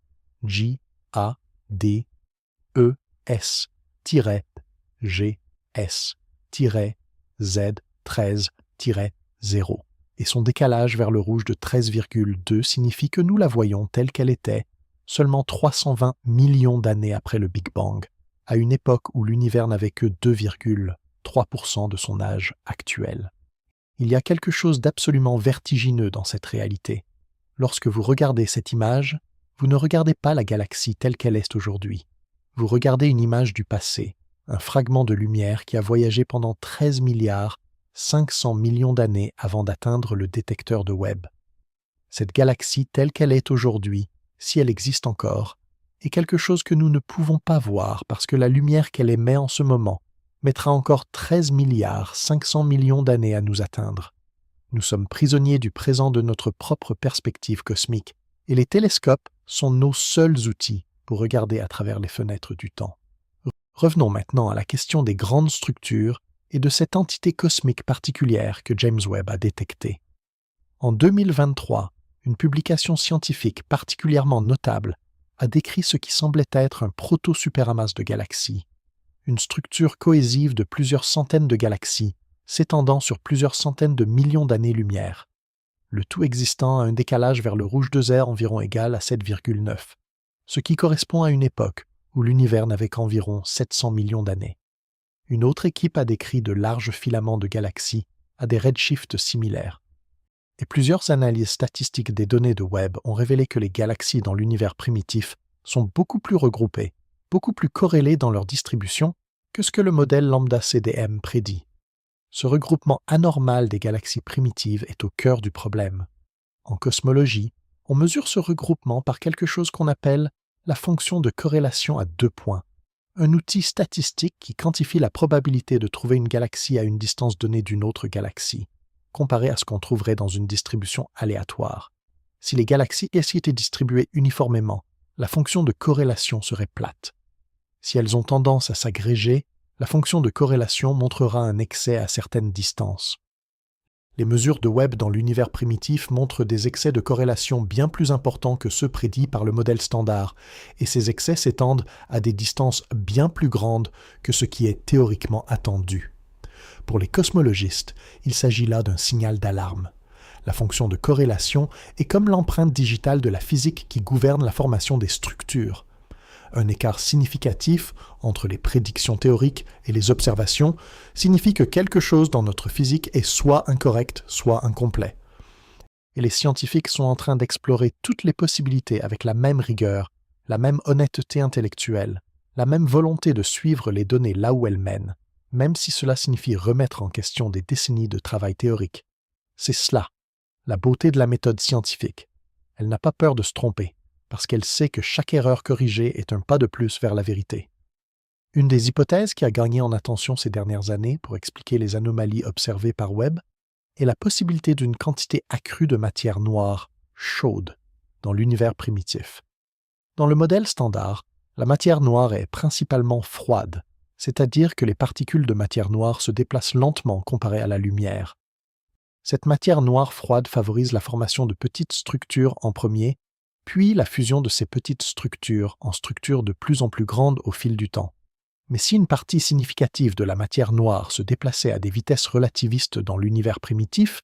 JADES-GS-Z-13-0. Et son décalage vers le rouge de 13,2 signifie que nous la voyons telle qu'elle était, seulement 320 millions d'années après le Big Bang, à une époque où l'univers n'avait que 2,3% de son âge actuel. Il y a quelque chose d'absolument vertigineux dans cette réalité. Lorsque vous regardez cette image, vous ne regardez pas la galaxie telle qu'elle est aujourd'hui. Vous regardez une image du passé, un fragment de lumière qui a voyagé pendant 13 milliards 500 millions d'années avant d'atteindre le détecteur de Webb. Cette galaxie telle qu'elle est aujourd'hui, si elle existe encore, est quelque chose que nous ne pouvons pas voir parce que la lumière qu'elle émet en ce moment mettra encore 13 milliards 500 millions d'années à nous atteindre. Nous sommes prisonniers du présent de notre propre perspective cosmique, et les télescopes sont nos seuls outils pour regarder à travers les fenêtres du temps. Revenons maintenant à la question des grandes structures et de cette entité cosmique particulière que James Webb a détectée. En 2023, une publication scientifique particulièrement notable a décrit ce qui semblait être un proto-superamas de galaxies, une structure cohésive de plusieurs centaines de galaxies, s'étendant sur plusieurs centaines de millions d'années-lumière, le tout existant à un décalage vers le rouge de Z environ égal à 7,9, ce qui correspond à une époque où l'univers n'avait qu'environ 700 millions d'années. Une autre équipe a décrit de larges filaments de galaxies à des redshifts similaires. Et plusieurs analyses statistiques des données de Webb ont révélé que les galaxies dans l'univers primitif sont beaucoup plus regroupées, beaucoup plus corrélées dans leur distribution que ce que le modèle lambda CDM prédit. Ce regroupement anormal des galaxies primitives est au cœur du problème. En cosmologie, on mesure ce regroupement par quelque chose qu'on appelle la fonction de corrélation à 2 points, un outil statistique qui quantifie la probabilité de trouver une galaxie à une distance donnée d'une autre galaxie, comparé à ce qu'on trouverait dans une distribution aléatoire. Si les galaxies étaient distribuées uniformément, la fonction de corrélation serait plate. Si elles ont tendance à s'agréger, la fonction de corrélation montrera un excès à certaines distances. Les mesures de Webb dans l'univers primitif montrent des excès de corrélation bien plus importants que ceux prédits par le modèle standard, et ces excès s'étendent à des distances bien plus grandes que ce qui est théoriquement attendu. Pour les cosmologistes, il s'agit là d'un signal d'alarme. La fonction de corrélation est comme l'empreinte digitale de la physique qui gouverne la formation des structures. Un écart significatif entre les prédictions théoriques et les observations signifie que quelque chose dans notre physique est soit incorrect, soit incomplet. Et les scientifiques sont en train d'explorer toutes les possibilités avec la même rigueur, la même honnêteté intellectuelle, la même volonté de suivre les données là où elles mènent, même si cela signifie remettre en question des décennies de travail théorique. C'est cela, la beauté de la méthode scientifique. Elle n'a pas peur de se tromper, parce qu'elle sait que chaque erreur corrigée est un pas de plus vers la vérité. Une des hypothèses qui a gagné en attention ces dernières années pour expliquer les anomalies observées par Webb est la possibilité d'une quantité accrue de matière noire, chaude, dans l'univers primitif. Dans le modèle standard, la matière noire est principalement froide, c'est-à-dire que les particules de matière noire se déplacent lentement comparées à la lumière. Cette matière noire froide favorise la formation de petites structures en premier, puis la fusion de ces petites structures en structures de plus en plus grandes au fil du temps. Mais si une partie significative de la matière noire se déplaçait à des vitesses relativistes dans l'univers primitif,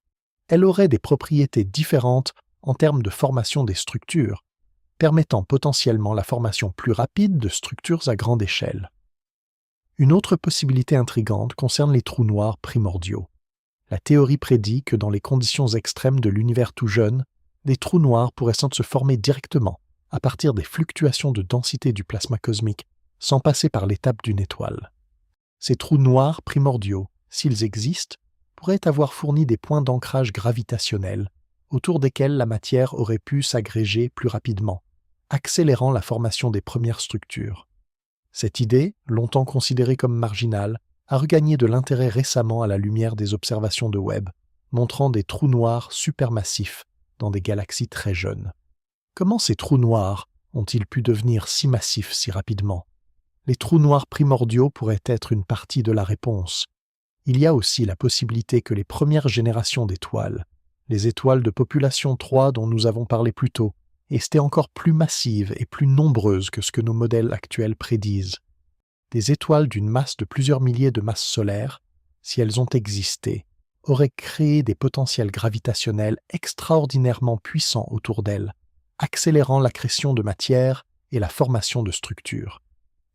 elle aurait des propriétés différentes en termes de formation des structures, permettant potentiellement la formation plus rapide de structures à grande échelle. Une autre possibilité intrigante concerne les trous noirs primordiaux. La théorie prédit que dans les conditions extrêmes de l'univers tout jeune, des trous noirs pourraient se former directement à partir des fluctuations de densité du plasma cosmique, sans passer par l'étape d'une étoile. Ces trous noirs primordiaux, s'ils existent, pourraient avoir fourni des points d'ancrage gravitationnels, autour desquels la matière aurait pu s'agréger plus rapidement, accélérant la formation des premières structures. Cette idée, longtemps considérée comme marginale, a regagné de l'intérêt récemment à la lumière des observations de Webb, montrant des trous noirs supermassifs dans des galaxies très jeunes. Comment ces trous noirs ont-ils pu devenir si massifs si rapidement? Les trous noirs primordiaux pourraient être une partie de la réponse. Il y a aussi la possibilité que les premières générations d'étoiles, les étoiles de population 3 dont nous avons parlé plus tôt, étaient encore plus massives et plus nombreuses que ce que nos modèles actuels prédisent. Des étoiles d'une masse de plusieurs milliers de masses solaires, si elles ont existé, auraient créé des potentiels gravitationnels extraordinairement puissants autour d'elles, accélérant l'accrétion de matière et la formation de structures.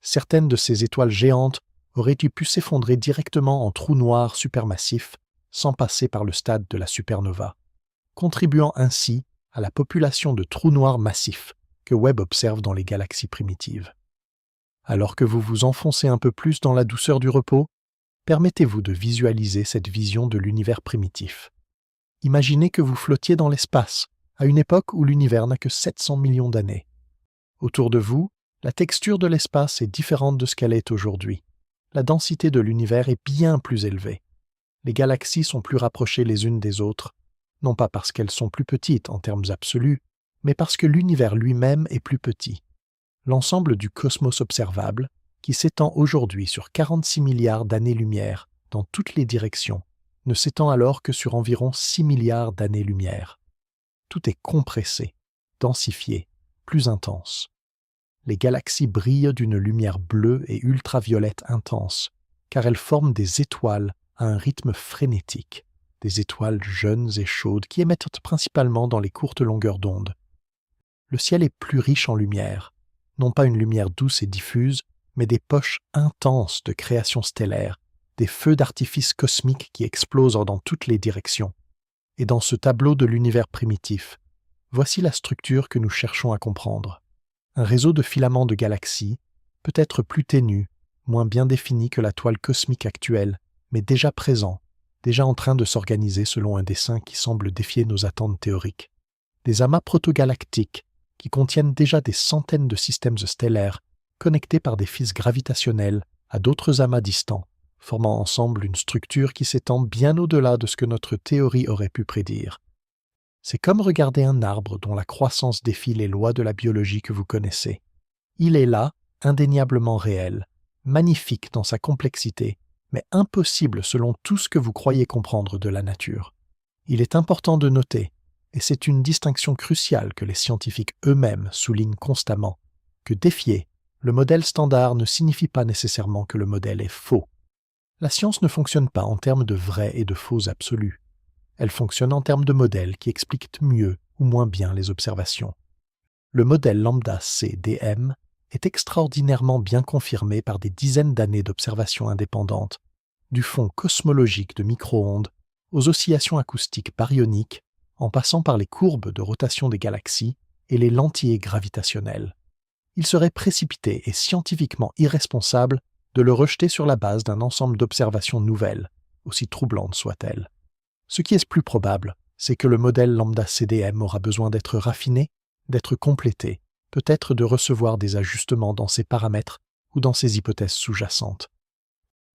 Certaines de ces étoiles géantes auraient-ils pu s'effondrer directement en trous noirs supermassifs, sans passer par le stade de la supernova, contribuant ainsi à la population de trous noirs massifs que Webb observe dans les galaxies primitives. Alors que vous vous enfoncez un peu plus dans la douceur du repos, permettez-vous de visualiser cette vision de l'univers primitif. Imaginez que vous flottiez dans l'espace, à une époque où l'univers n'a que 700 millions d'années. Autour de vous, la texture de l'espace est différente de ce qu'elle est aujourd'hui. La densité de l'univers est bien plus élevée. Les galaxies sont plus rapprochées les unes des autres, non pas parce qu'elles sont plus petites en termes absolus, mais parce que l'univers lui-même est plus petit. L'ensemble du cosmos observable, qui s'étend aujourd'hui sur 46 milliards d'années-lumière dans toutes les directions, ne s'étend alors que sur environ 6 milliards d'années-lumière. Tout est compressé, densifié, plus intense. Les galaxies brillent d'une lumière bleue et ultraviolette intense, car elles forment des étoiles à un rythme frénétique, des étoiles jeunes et chaudes qui émettent principalement dans les courtes longueurs d'onde. Le ciel est plus riche en lumière, non pas une lumière douce et diffuse, mais des poches intenses de création stellaire, des feux d'artifice cosmiques qui explosent dans toutes les directions. Et dans ce tableau de l'univers primitif, voici la structure que nous cherchons à comprendre. Un réseau de filaments de galaxies, peut-être plus ténu, moins bien défini que la toile cosmique actuelle, mais déjà présent, déjà en train de s'organiser selon un dessin qui semble défier nos attentes théoriques. Des amas protogalactiques qui contiennent déjà des centaines de systèmes stellaires connectés par des fils gravitationnels à d'autres amas distants, formant ensemble une structure qui s'étend bien au-delà de ce que notre théorie aurait pu prédire. C'est comme regarder un arbre dont la croissance défie les lois de la biologie que vous connaissez. Il est là, indéniablement réel, magnifique dans sa complexité, mais impossible selon tout ce que vous croyez comprendre de la nature. Il est important de noter, et c'est une distinction cruciale que les scientifiques eux-mêmes soulignent constamment, que défier le modèle standard ne signifie pas nécessairement que le modèle est faux. La science ne fonctionne pas en termes de vrais et de faux absolus. Elle fonctionne en termes de modèles qui expliquent mieux ou moins bien les observations. Le modèle lambda CDM est extraordinairement bien confirmé par des dizaines d'années d'observations indépendantes, du fond cosmologique de micro-ondes aux oscillations acoustiques baryoniques, en passant par les courbes de rotation des galaxies et les lentilles gravitationnelles. Il serait précipité et scientifiquement irresponsable de le rejeter sur la base d'un ensemble d'observations nouvelles, aussi troublantes soient-elles. Ce qui est plus probable, c'est que le modèle lambda CDM aura besoin d'être raffiné, d'être complété, peut-être de recevoir des ajustements dans ses paramètres ou dans ses hypothèses sous-jacentes.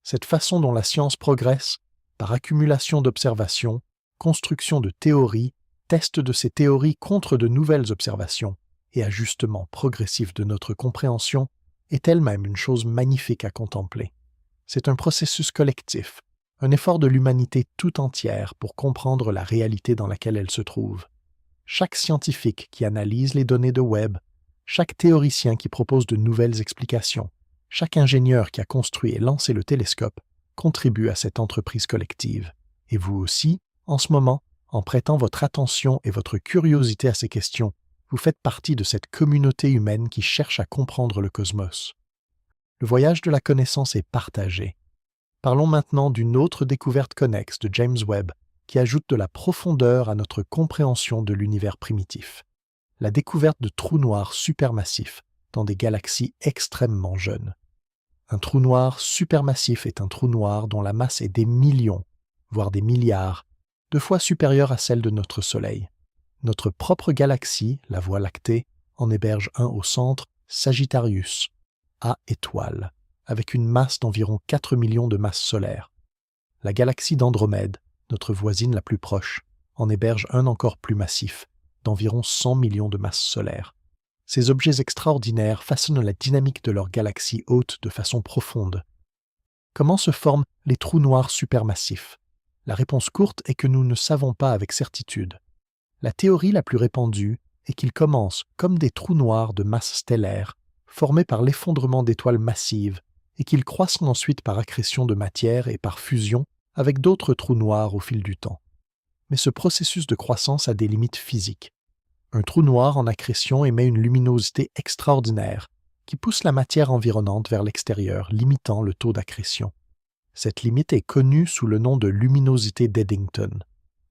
Cette façon dont la science progresse, par accumulation d'observations, construction de théories, test de ces théories contre de nouvelles observations et ajustement progressif de notre compréhension, est elle-même une chose magnifique à contempler. C'est un processus collectif, un effort de l'humanité tout entière pour comprendre la réalité dans laquelle elle se trouve. chaque scientifique qui analyse les données de Webb, chaque théoricien qui propose de nouvelles explications, chaque ingénieur qui a construit et lancé le télescope contribue à cette entreprise collective. Et vous aussi, en ce moment, en prêtant votre attention et votre curiosité à ces questions, vous faites partie de cette communauté humaine qui cherche à comprendre le cosmos. Le voyage de la connaissance est partagé. Parlons maintenant d'une autre découverte connexe de James Webb qui ajoute de la profondeur à notre compréhension de l'univers primitif. La découverte de trous noirs supermassifs dans des galaxies extrêmement jeunes. Un trou noir supermassif est un trou noir dont la masse est des millions, voire des milliards, de fois supérieure à celle de notre Soleil. Notre propre galaxie, la Voie lactée, en héberge un au centre, Sagittarius, A étoile, avec une masse d'environ 4 millions de masses solaires. La galaxie d'Andromède, notre voisine la plus proche, en héberge un encore plus massif, d'environ 100 millions de masses solaires. Ces objets extraordinaires façonnent la dynamique de leur galaxie haute de façon profonde. Comment se forment les trous noirs supermassifs? La réponse courte est que nous ne savons pas avec certitude. La théorie la plus répandue est qu'ils commencent comme des trous noirs de masse stellaire, formés par l'effondrement d'étoiles massives, et qu'ils croissent ensuite par accrétion de matière et par fusion avec d'autres trous noirs au fil du temps. Mais ce processus de croissance a des limites physiques. Un trou noir en accrétion émet une luminosité extraordinaire qui pousse la matière environnante vers l'extérieur, limitant le taux d'accrétion. Cette limite est connue sous le nom de luminosité d'Eddington,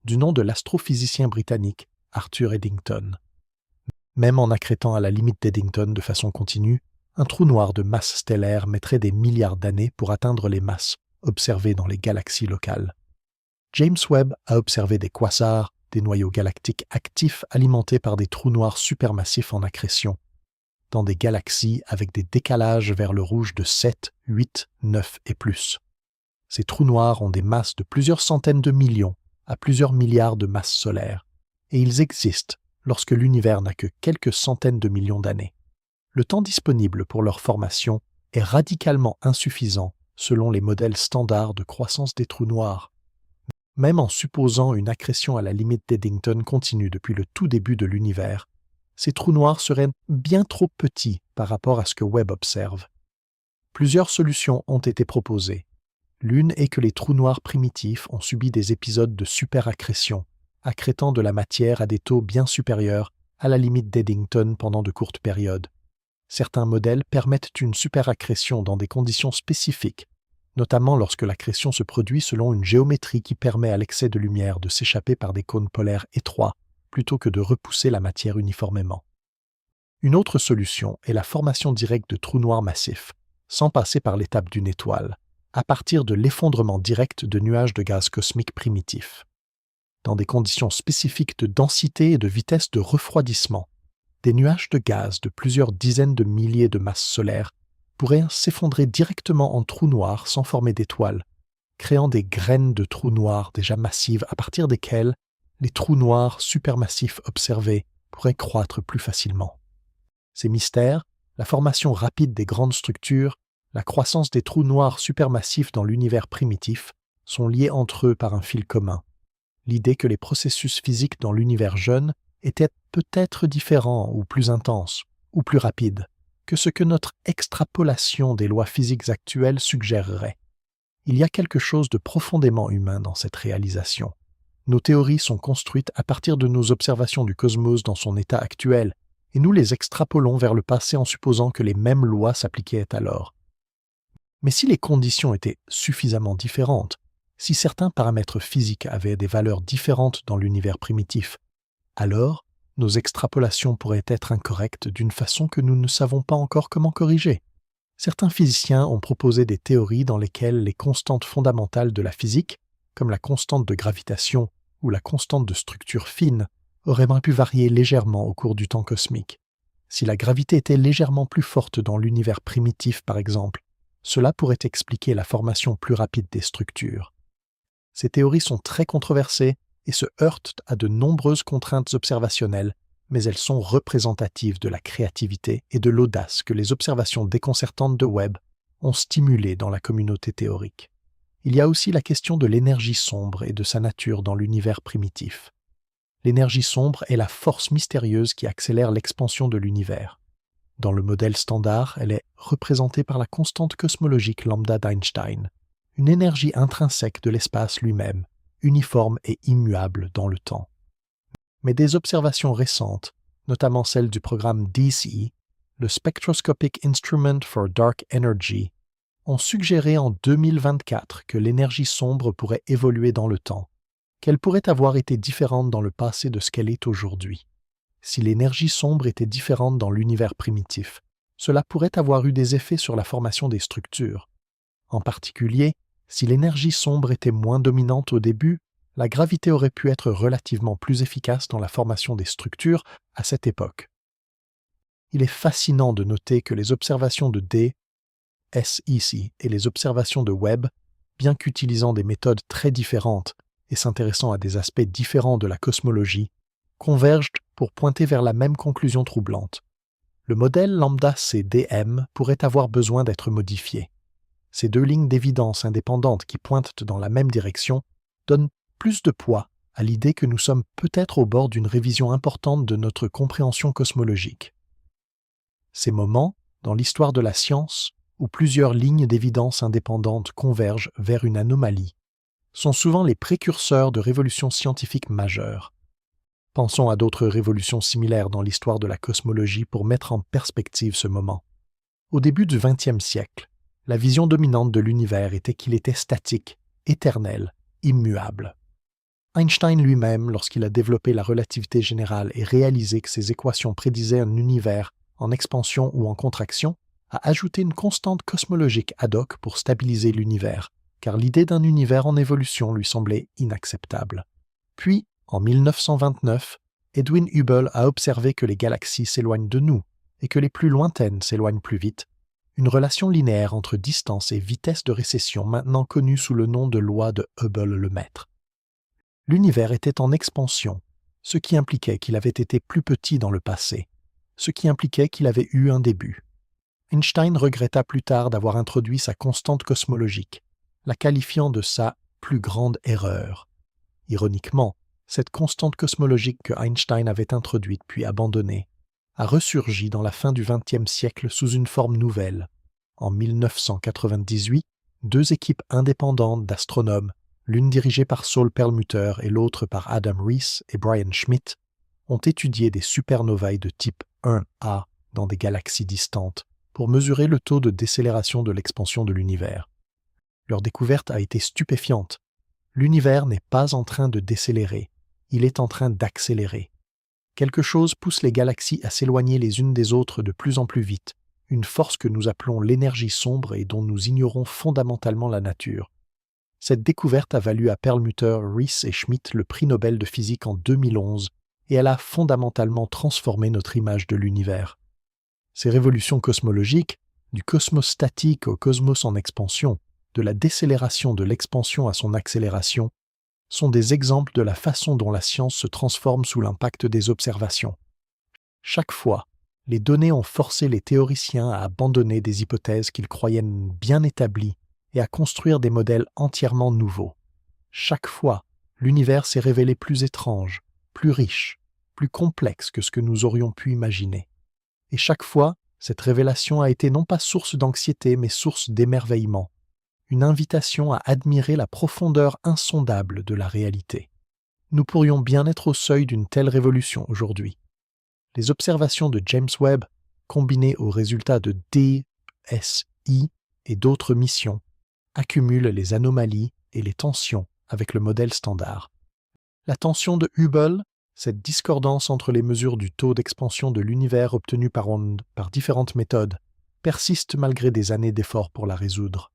du nom de l'astrophysicien britannique Arthur Eddington. Même en accrétant à la limite d'Eddington de façon continue, un trou noir de masse stellaire mettrait des milliards d'années pour atteindre les masses observées dans les galaxies locales. James Webb a observé des quasars, des noyaux galactiques actifs alimentés par des trous noirs supermassifs en accrétion, dans des galaxies avec des décalages vers le rouge de 7, 8, 9 et plus. Ces trous noirs ont des masses de plusieurs centaines de millions à plusieurs milliards de masses solaires, et ils existent lorsque l'univers n'a que quelques centaines de millions d'années. Le temps disponible pour leur formation est radicalement insuffisant selon les modèles standards de croissance des trous noirs. Même en supposant une accrétion à la limite d'Eddington continue depuis le tout début de l'univers, ces trous noirs seraient bien trop petits par rapport à ce que Webb observe. Plusieurs solutions ont été proposées. L'une est que les trous noirs primitifs ont subi des épisodes de superaccrétion, accrétant de la matière à des taux bien supérieurs à la limite d'Eddington pendant de courtes périodes. Certains modèles permettent une superaccrétion dans des conditions spécifiques, notamment lorsque l'accrétion se produit selon une géométrie qui permet à l'excès de lumière de s'échapper par des cônes polaires étroits plutôt que de repousser la matière uniformément. Une autre solution est la formation directe de trous noirs massifs, sans passer par l'étape d'une étoile, à partir de l'effondrement direct de nuages de gaz cosmiques primitifs. Dans des conditions spécifiques de densité et de vitesse de refroidissement, des nuages de gaz de plusieurs dizaines de milliers de masses solaires pourraient s'effondrer directement en trous noirs sans former d'étoiles, créant des graines de trous noirs déjà massives à partir desquelles les trous noirs supermassifs observés pourraient croître plus facilement. Ces mystères, la formation rapide des grandes structures, la croissance des trous noirs supermassifs dans l'univers primitif sont liés entre eux par un fil commun. L'idée que les processus physiques dans l'univers jeune étaient peut-être différents ou plus intenses, ou plus rapides, que ce que notre extrapolation des lois physiques actuelles suggérerait. Il y a quelque chose de profondément humain dans cette réalisation. Nos théories sont construites à partir de nos observations du cosmos dans son état actuel, et nous les extrapolons vers le passé en supposant que les mêmes lois s'appliquaient alors. Mais si les conditions étaient suffisamment différentes, si certains paramètres physiques avaient des valeurs différentes dans l'univers primitif, alors nos extrapolations pourraient être incorrectes d'une façon que nous ne savons pas encore comment corriger. Certains physiciens ont proposé des théories dans lesquelles les constantes fondamentales de la physique, comme la constante de gravitation ou la constante de structure fine, auraient bien pu varier légèrement au cours du temps cosmique. Si la gravité était légèrement plus forte dans l'univers primitif, par exemple, cela pourrait expliquer la formation plus rapide des structures. Ces théories sont très controversées et se heurtent à de nombreuses contraintes observationnelles, mais elles sont représentatives de la créativité et de l'audace que les observations déconcertantes de Webb ont stimulées dans la communauté théorique. Il y a aussi la question de l'énergie sombre et de sa nature dans l'univers primitif. L'énergie sombre est la force mystérieuse qui accélère l'expansion de l'univers. Dans le modèle standard, elle est représentée par la constante cosmologique lambda d'Einstein, une énergie intrinsèque de l'espace lui-même, uniforme et immuable dans le temps. Mais des observations récentes, notamment celles du programme DESI, le Spectroscopic Instrument for Dark Energy, ont suggéré en 2024 que l'énergie sombre pourrait évoluer dans le temps, qu'elle pourrait avoir été différente dans le passé de ce qu'elle est aujourd'hui. Si l'énergie sombre était différente dans l'univers primitif, cela pourrait avoir eu des effets sur la formation des structures. En particulier, si l'énergie sombre était moins dominante au début, la gravité aurait pu être relativement plus efficace dans la formation des structures à cette époque. Il est fascinant de noter que les observations de DESI et les observations de Webb, bien qu'utilisant des méthodes très différentes et s'intéressant à des aspects différents de la cosmologie, convergent pour pointer vers la même conclusion troublante. Le modèle lambda CDM pourrait avoir besoin d'être modifié. Ces deux lignes d'évidence indépendantes qui pointent dans la même direction donnent plus de poids à l'idée que nous sommes peut-être au bord d'une révision importante de notre compréhension cosmologique. Ces moments, dans l'histoire de la science, où plusieurs lignes d'évidence indépendantes convergent vers une anomalie, sont souvent les précurseurs de révolutions scientifiques majeures. Pensons à d'autres révolutions similaires dans l'histoire de la cosmologie pour mettre en perspective ce moment. Au début du XXe siècle, la vision dominante de l'univers était qu'il était statique, éternel, immuable. Einstein lui-même, lorsqu'il a développé la relativité générale et réalisé que ses équations prédisaient un univers en expansion ou en contraction, a ajouté une constante cosmologique ad hoc pour stabiliser l'univers, car l'idée d'un univers en évolution lui semblait inacceptable. Puis, en 1929, Edwin Hubble a observé que les galaxies s'éloignent de nous et que les plus lointaines s'éloignent plus vite, une relation linéaire entre distance et vitesse de récession maintenant connue sous le nom de loi de Hubble-Lemaître. L'univers était en expansion, ce qui impliquait qu'il avait été plus petit dans le passé, ce qui impliquait qu'il avait eu un début. Einstein regretta plus tard d'avoir introduit sa constante cosmologique, la qualifiant de sa plus grande erreur. Ironiquement, cette constante cosmologique que Einstein avait introduite puis abandonnée a ressurgi dans la fin du XXe siècle sous une forme nouvelle. En 1998, deux équipes indépendantes d'astronomes, l'une dirigée par Saul Perlmutter et l'autre par Adam Rees et Brian Schmidt, ont étudié des supernovae de type 1A dans des galaxies distantes pour mesurer le taux de décélération de l'expansion de l'univers. Leur découverte a été stupéfiante. L'univers n'est pas en train de décélérer, il est en train d'accélérer. Quelque chose pousse les galaxies à s'éloigner les unes des autres de plus en plus vite, une force que nous appelons l'énergie sombre et dont nous ignorons fondamentalement la nature. Cette découverte a valu à Perlmutter, Rees et Schmidt le prix Nobel de physique en 2011 et elle a fondamentalement transformé notre image de l'univers. Ces révolutions cosmologiques, du cosmos statique au cosmos en expansion, de la décélération de l'expansion à son accélération, sont des exemples de la façon dont la science se transforme sous l'impact des observations. Chaque fois, les données ont forcé les théoriciens à abandonner des hypothèses qu'ils croyaient bien établies et à construire des modèles entièrement nouveaux. Chaque fois, l'univers s'est révélé plus étrange, plus riche, plus complexe que ce que nous aurions pu imaginer. Et chaque fois, cette révélation a été non pas source d'anxiété, mais source d'émerveillement, une invitation à admirer la profondeur insondable de la réalité. Nous pourrions bien être au seuil d'une telle révolution aujourd'hui. Les observations de James Webb, combinées aux résultats de DESI et d'autres missions, accumulent les anomalies et les tensions avec le modèle standard. La tension de Hubble, cette discordance entre les mesures du taux d'expansion de l'univers obtenues par différentes méthodes, persiste malgré des années d'efforts pour la résoudre.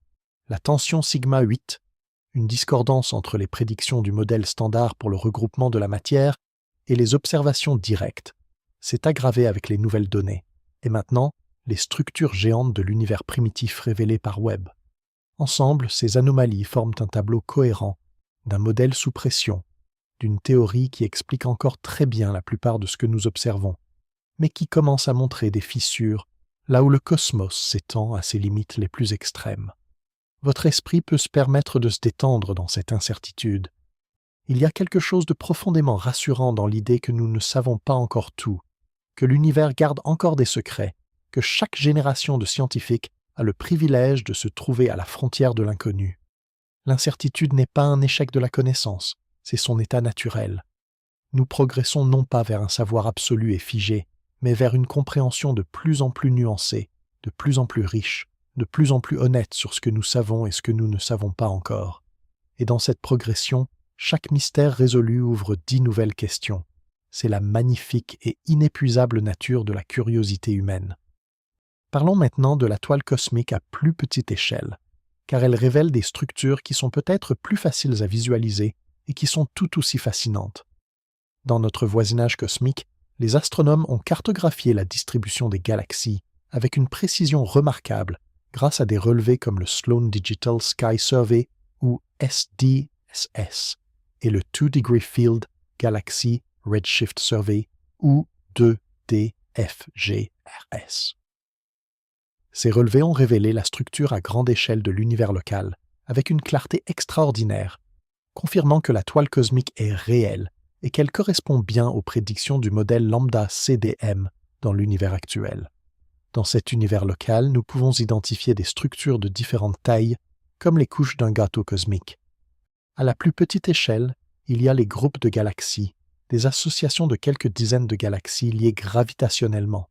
La tension sigma 8, une discordance entre les prédictions du modèle standard pour le regroupement de la matière et les observations directes, s'est aggravée avec les nouvelles données, et maintenant les structures géantes de l'univers primitif révélées par Webb. Ensemble, ces anomalies forment un tableau cohérent d'un modèle sous pression, d'une théorie qui explique encore très bien la plupart de ce que nous observons, mais qui commence à montrer des fissures là où le cosmos s'étend à ses limites les plus extrêmes. Votre esprit peut se permettre de se détendre dans cette incertitude. Il y a quelque chose de profondément rassurant dans l'idée que nous ne savons pas encore tout, que l'univers garde encore des secrets, que chaque génération de scientifiques a le privilège de se trouver à la frontière de l'inconnu. L'incertitude n'est pas un échec de la connaissance, c'est son état naturel. Nous progressons non pas vers un savoir absolu et figé, mais vers une compréhension de plus en plus nuancée, de plus en plus riche, de plus en plus honnête sur ce que nous savons et ce que nous ne savons pas encore. Et dans cette progression, chaque mystère résolu ouvre 10 nouvelles questions. C'est la magnifique et inépuisable nature de la curiosité humaine. Parlons maintenant de la toile cosmique à plus petite échelle, car elle révèle des structures qui sont peut-être plus faciles à visualiser et qui sont tout aussi fascinantes. Dans notre voisinage cosmique, les astronomes ont cartographié la distribution des galaxies avec une précision remarquable grâce à des relevés comme le Sloan Digital Sky Survey ou SDSS et le 2-Degree Field Galaxy Redshift Survey ou 2DFGRS. Ces relevés ont révélé la structure à grande échelle de l'univers local, avec une clarté extraordinaire, confirmant que la toile cosmique est réelle et qu'elle correspond bien aux prédictions du modèle lambda CDM dans l'univers actuel. Dans cet univers local, nous pouvons identifier des structures de différentes tailles, comme les couches d'un gâteau cosmique. À la plus petite échelle, il y a les groupes de galaxies, des associations de quelques dizaines de galaxies liées gravitationnellement.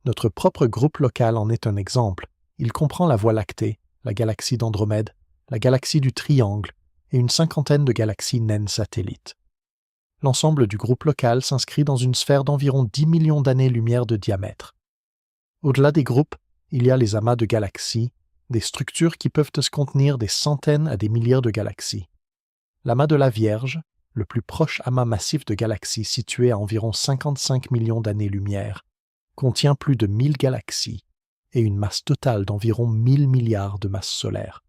Notre propre groupe local en est un exemple. Il comprend la Voie lactée, la galaxie d'Andromède, la galaxie du Triangle et une cinquantaine de galaxies naines satellites. L'ensemble du groupe local s'inscrit dans une sphère d'environ 10 millions d'années-lumière de diamètre. Au-delà des groupes, il y a les amas de galaxies, des structures qui peuvent se contenir des centaines à des milliers de galaxies. L'amas de la Vierge, le plus proche amas massif de galaxies situé à environ 55 millions d'années-lumière, contient plus de 1000 galaxies et une masse totale d'environ 1000 milliards de masses solaires.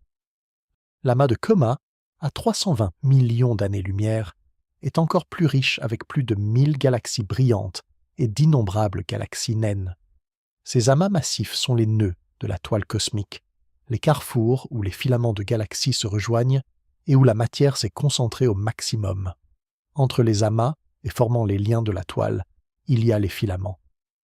L'amas de Coma, à 320 millions d'années-lumière, est encore plus riche avec plus de 1000 galaxies brillantes et d'innombrables galaxies naines. Ces amas massifs sont les nœuds de la toile cosmique, les carrefours où les filaments de galaxies se rejoignent et où la matière s'est concentrée au maximum. Entre les amas et formant les liens de la toile, il y a les filaments.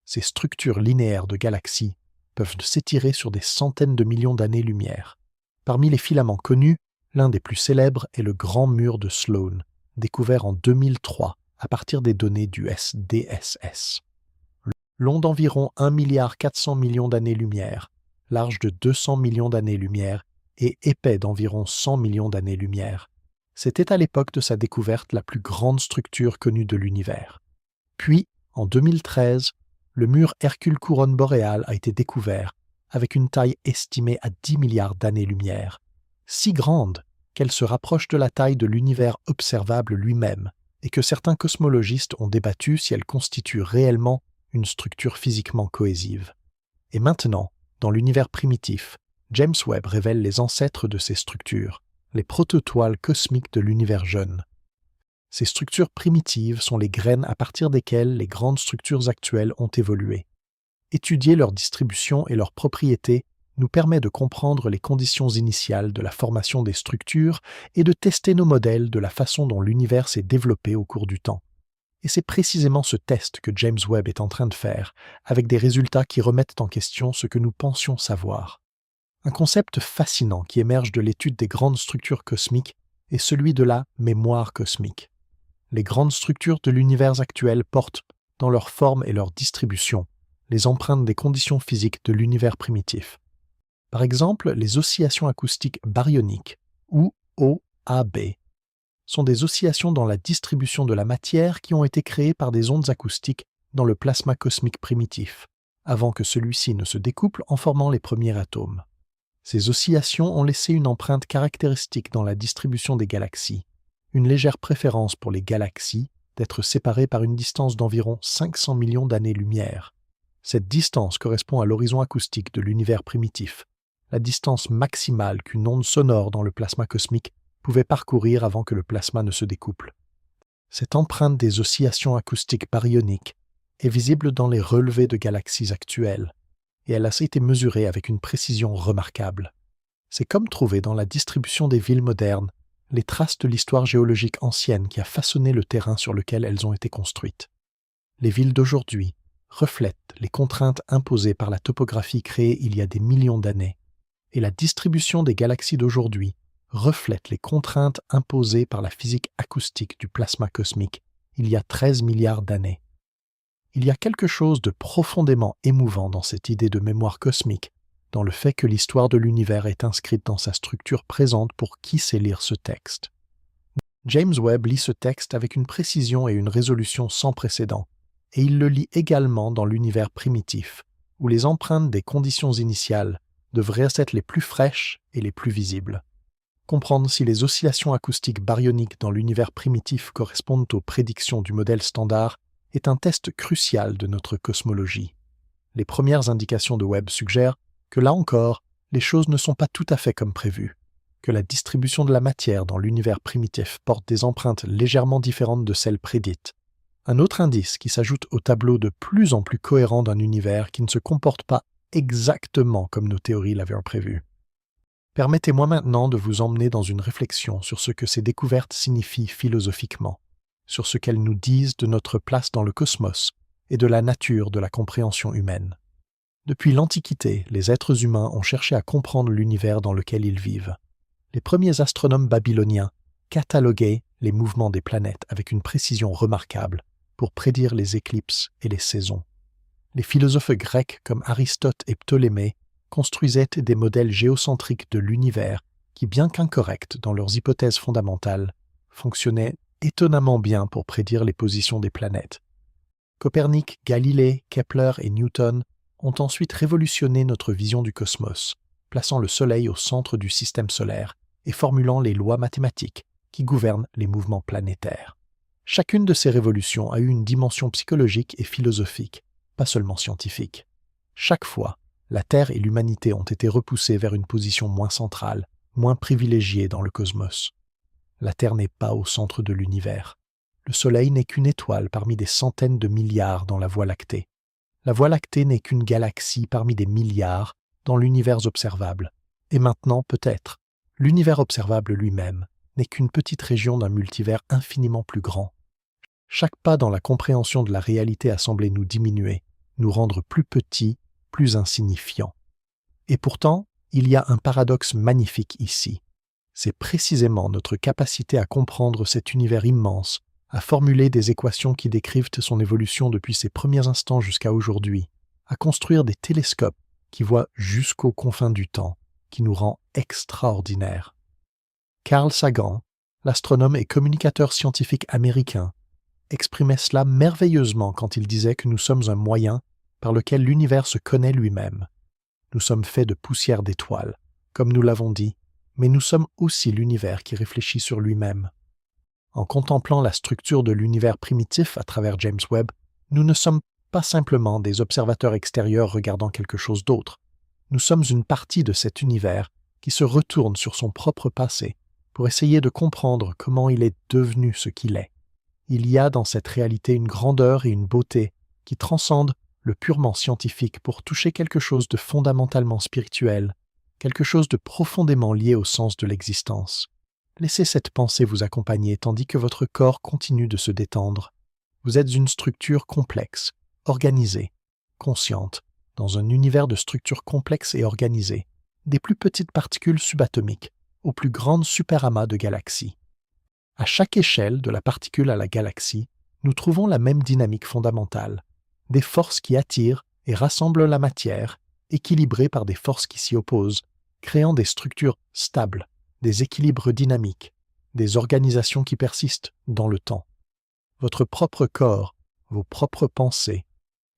Ces structures linéaires de galaxies peuvent s'étirer sur des centaines de millions d'années-lumière. Parmi les filaments connus, l'un des plus célèbres est le Grand Mur de Sloan, découvert en 2003 à partir des données du SDSS. Long d'environ 1,4 milliard d'années-lumière, large de 200 millions d'années-lumière et épais d'environ 100 millions d'années-lumière. C'était à l'époque de sa découverte la plus grande structure connue de l'univers. Puis, en 2013, le mur Hercule-Couronne boréale a été découvert, avec une taille estimée à 10 milliards d'années-lumière, si grande qu'elle se rapproche de la taille de l'univers observable lui-même, et que certains cosmologistes ont débattu si elle constitue réellement une structure physiquement cohésive. Et maintenant, dans l'univers primitif, James Webb révèle les ancêtres de ces structures, les prototoiles cosmiques de l'univers jeune. Ces structures primitives sont les graines à partir desquelles les grandes structures actuelles ont évolué. Étudier leur distribution et leurs propriétés nous permet de comprendre les conditions initiales de la formation des structures et de tester nos modèles de la façon dont l'univers s'est développé au cours du temps. Et c'est précisément ce test que James Webb est en train de faire, avec des résultats qui remettent en question ce que nous pensions savoir. Un concept fascinant qui émerge de l'étude des grandes structures cosmiques est celui de la mémoire cosmique. Les grandes structures de l'univers actuel portent, dans leur forme et leur distribution, les empreintes des conditions physiques de l'univers primitif. Par exemple, les oscillations acoustiques baryoniques, ou OAB, sont des oscillations dans la distribution de la matière qui ont été créées par des ondes acoustiques dans le plasma cosmique primitif, avant que celui-ci ne se découple en formant les premiers atomes. Ces oscillations ont laissé une empreinte caractéristique dans la distribution des galaxies, une légère préférence pour les galaxies d'être séparées par une distance d'environ 500 millions d'années-lumière. Cette distance correspond à l'horizon acoustique de l'univers primitif, la distance maximale qu'une onde sonore dans le plasma cosmique pouvait parcourir avant que le plasma ne se découple. Cette empreinte des oscillations acoustiques baryoniques est visible dans les relevés de galaxies actuelles, et elle a été mesurée avec une précision remarquable. C'est comme trouver dans la distribution des villes modernes les traces de l'histoire géologique ancienne qui a façonné le terrain sur lequel elles ont été construites. Les villes d'aujourd'hui reflètent les contraintes imposées par la topographie créée il y a des millions d'années, et la distribution des galaxies d'aujourd'hui reflète les contraintes imposées par la physique acoustique du plasma cosmique il y a 13 milliards d'années. Il y a quelque chose de profondément émouvant dans cette idée de mémoire cosmique, dans le fait que l'histoire de l'univers est inscrite dans sa structure présente pour qui sait lire ce texte. James Webb lit ce texte avec une précision et une résolution sans précédent, et il le lit également dans l'univers primitif, où les empreintes des conditions initiales devraient être les plus fraîches et les plus visibles. Comprendre si les oscillations acoustiques baryoniques dans l'univers primitif correspondent aux prédictions du modèle standard est un test crucial de notre cosmologie. Les premières indications de Webb suggèrent que là encore, les choses ne sont pas tout à fait comme prévu, que la distribution de la matière dans l'univers primitif porte des empreintes légèrement différentes de celles prédites. Un autre indice qui s'ajoute au tableau de plus en plus cohérent d'un univers qui ne se comporte pas exactement comme nos théories l'avaient prévu. Permettez-moi maintenant de vous emmener dans une réflexion sur ce que ces découvertes signifient philosophiquement, sur ce qu'elles nous disent de notre place dans le cosmos et de la nature de la compréhension humaine. Depuis l'Antiquité, les êtres humains ont cherché à comprendre l'univers dans lequel ils vivent. Les premiers astronomes babyloniens cataloguaient les mouvements des planètes avec une précision remarquable pour prédire les éclipses et les saisons. Les philosophes grecs comme Aristote et Ptolémée construisaient des modèles géocentriques de l'univers qui, bien qu'incorrects dans leurs hypothèses fondamentales, fonctionnaient étonnamment bien pour prédire les positions des planètes. Copernic, Galilée, Kepler et Newton ont ensuite révolutionné notre vision du cosmos, plaçant le Soleil au centre du système solaire et formulant les lois mathématiques qui gouvernent les mouvements planétaires. Chacune de ces révolutions a eu une dimension psychologique et philosophique, pas seulement scientifique. Chaque fois, la Terre et l'humanité ont été repoussées vers une position moins centrale, moins privilégiée dans le cosmos. La Terre n'est pas au centre de l'univers. Le Soleil n'est qu'une étoile parmi des centaines de milliards dans la Voie lactée. La Voie lactée n'est qu'une galaxie parmi des milliards dans l'univers observable. Et maintenant, peut-être, l'univers observable lui-même n'est qu'une petite région d'un multivers infiniment plus grand. Chaque pas dans la compréhension de la réalité a semblé nous diminuer, nous rendre plus petits, plus insignifiants. Et pourtant, il y a un paradoxe magnifique ici. C'est précisément notre capacité à comprendre cet univers immense, à formuler des équations qui décrivent son évolution depuis ses premiers instants jusqu'à aujourd'hui, à construire des télescopes qui voient jusqu'aux confins du temps, qui nous rend extraordinaires. Carl Sagan, l'astronome et communicateur scientifique américain, exprimait cela merveilleusement quand il disait que nous sommes un moyen par lequel l'univers se connaît lui-même. Nous sommes faits de poussière d'étoiles, comme nous l'avons dit, mais nous sommes aussi l'univers qui réfléchit sur lui-même. En contemplant la structure de l'univers primitif à travers James Webb, nous ne sommes pas simplement des observateurs extérieurs regardant quelque chose d'autre. Nous sommes une partie de cet univers qui se retourne sur son propre passé pour essayer de comprendre comment il est devenu ce qu'il est. Il y a dans cette réalité une grandeur et une beauté qui transcendent le purement scientifique pour toucher quelque chose de fondamentalement spirituel, quelque chose de profondément lié au sens de l'existence. Laissez cette pensée vous accompagner tandis que votre corps continue de se détendre. Vous êtes une structure complexe, organisée, consciente, dans un univers de structures complexes et organisées, des plus petites particules subatomiques aux plus grandes superamas de galaxies. À chaque échelle de la particule à la galaxie, nous trouvons la même dynamique fondamentale, des forces qui attirent et rassemblent la matière, équilibrées par des forces qui s'y opposent, créant des structures stables, des équilibres dynamiques, des organisations qui persistent dans le temps. Votre propre corps, vos propres pensées,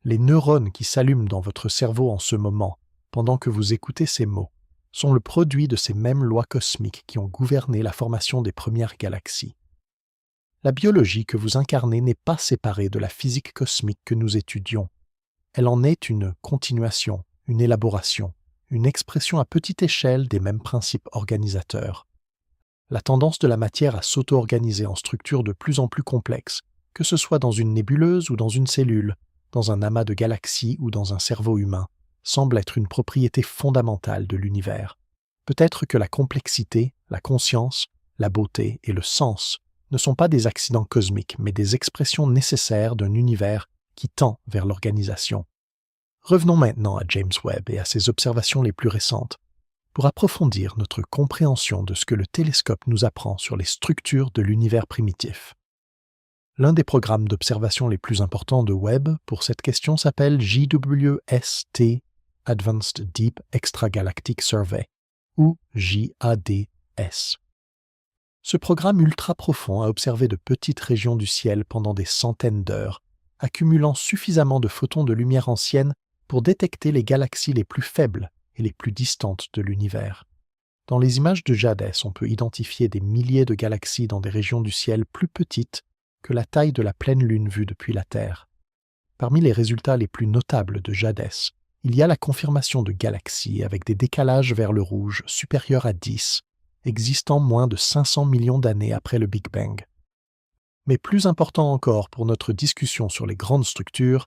les neurones qui s'allument dans votre cerveau en ce moment, pendant que vous écoutez ces mots, sont le produit de ces mêmes lois cosmiques qui ont gouverné la formation des premières galaxies. La biologie que vous incarnez n'est pas séparée de la physique cosmique que nous étudions. Elle en est une continuation, une élaboration, une expression à petite échelle des mêmes principes organisateurs. La tendance de la matière à s'auto-organiser en structures de plus en plus complexes, que ce soit dans une nébuleuse ou dans une cellule, dans un amas de galaxies ou dans un cerveau humain, semble être une propriété fondamentale de l'univers. Peut-être que la complexité, la conscience, la beauté et le sens ne sont pas des accidents cosmiques, mais des expressions nécessaires d'un univers qui tend vers l'organisation. Revenons maintenant à James Webb et à ses observations les plus récentes, pour approfondir notre compréhension de ce que le télescope nous apprend sur les structures de l'univers primitif. L'un des programmes d'observation les plus importants de Webb pour cette question s'appelle JWST Advanced Deep Extragalactic Survey, ou JADS. Ce programme ultra profond a observé de petites régions du ciel pendant des centaines d'heures, accumulant suffisamment de photons de lumière ancienne pour détecter les galaxies les plus faibles et les plus distantes de l'univers. Dans les images de JADS, on peut identifier des milliers de galaxies dans des régions du ciel plus petites que la taille de la pleine Lune vue depuis la Terre. Parmi les résultats les plus notables de JADS, il y a la confirmation de galaxies avec des décalages vers le rouge supérieurs à 10, existant moins de 500 millions d'années après le Big Bang. Mais plus important encore pour notre discussion sur les grandes structures,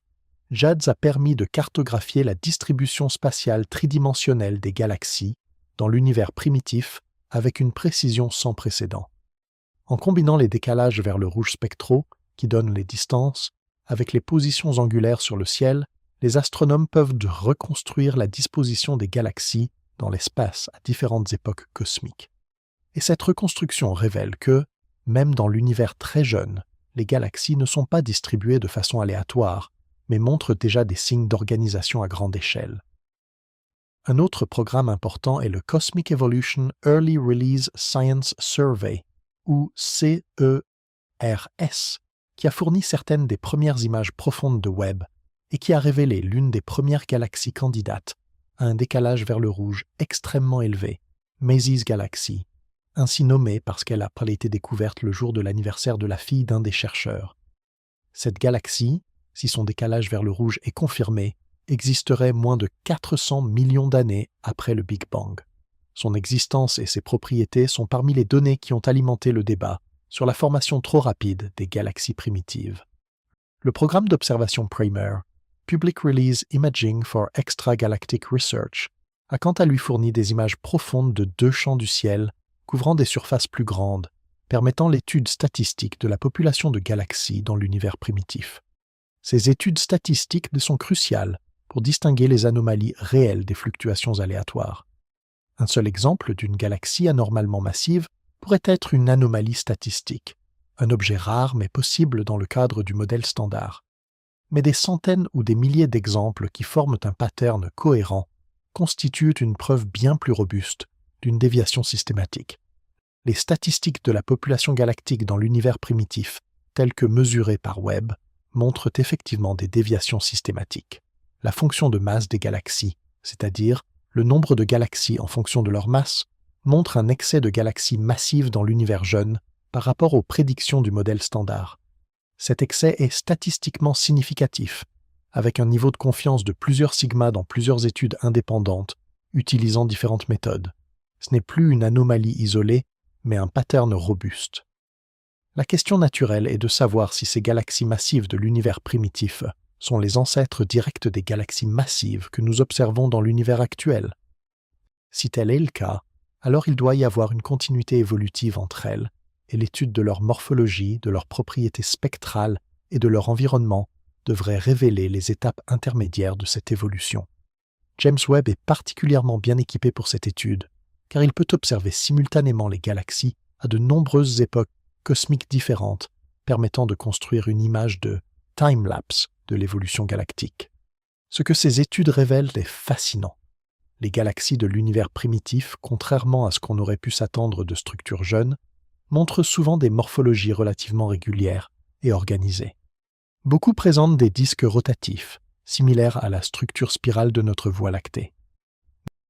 JADS a permis de cartographier la distribution spatiale tridimensionnelle des galaxies dans l'univers primitif avec une précision sans précédent. En combinant les décalages vers le rouge spectraux, qui donnent les distances, avec les positions angulaires sur le ciel, les astronomes peuvent reconstruire la disposition des galaxies dans l'espace à différentes époques cosmiques. Et cette reconstruction révèle que, même dans l'univers très jeune, les galaxies ne sont pas distribuées de façon aléatoire, mais montrent déjà des signes d'organisation à grande échelle. Un autre programme important est le Cosmic Evolution Early Release Science Survey, ou CERS, qui a fourni certaines des premières images profondes de Webb et qui a révélé l'une des premières galaxies candidates à un décalage vers le rouge extrêmement élevé, Maisie's Galaxy, ainsi nommée parce qu'elle a été découverte le jour de l'anniversaire de la fille d'un des chercheurs. Cette galaxie, si son décalage vers le rouge est confirmé, existerait moins de 400 millions d'années après le Big Bang. Son existence et ses propriétés sont parmi les données qui ont alimenté le débat sur la formation trop rapide des galaxies primitives. Le programme d'observation PRIMER, Public Release Imaging for Extragalactic Research, a quant à lui fourni des images profondes de 2 champs du ciel couvrant des surfaces plus grandes, permettant l'étude statistique de la population de galaxies dans l'univers primitif. Ces études statistiques sont cruciales pour distinguer les anomalies réelles des fluctuations aléatoires. Un seul exemple d'une galaxie anormalement massive pourrait être une anomalie statistique, un objet rare mais possible dans le cadre du modèle standard. Mais des centaines ou des milliers d'exemples qui forment un pattern cohérent constituent une preuve bien plus robuste d'une déviation systématique. Les statistiques de la population galactique dans l'univers primitif, telles que mesurées par Webb, montrent effectivement des déviations systématiques. La fonction de masse des galaxies, c'est-à-dire le nombre de galaxies en fonction de leur masse, montre un excès de galaxies massives dans l'univers jeune par rapport aux prédictions du modèle standard. Cet excès est statistiquement significatif, avec un niveau de confiance de plusieurs sigma dans plusieurs études indépendantes, utilisant différentes méthodes. Ce n'est plus une anomalie isolée, mais un pattern robuste. La question naturelle est de savoir si ces galaxies massives de l'univers primitif sont les ancêtres directs des galaxies massives que nous observons dans l'univers actuel. Si tel est le cas, alors il doit y avoir une continuité évolutive entre elles, et l'étude de leur morphologie, de leurs propriétés spectrales et de leur environnement devrait révéler les étapes intermédiaires de cette évolution. James Webb est particulièrement bien équipé pour cette étude, car il peut observer simultanément les galaxies à de nombreuses époques cosmiques différentes, permettant de construire une image de time-lapse de l'évolution galactique. Ce que ces études révèlent est fascinant. Les galaxies de l'univers primitif, contrairement à ce qu'on aurait pu s'attendre de structures jeunes, montrent souvent des morphologies relativement régulières et organisées. Beaucoup présentent des disques rotatifs, similaires à la structure spirale de notre Voie lactée.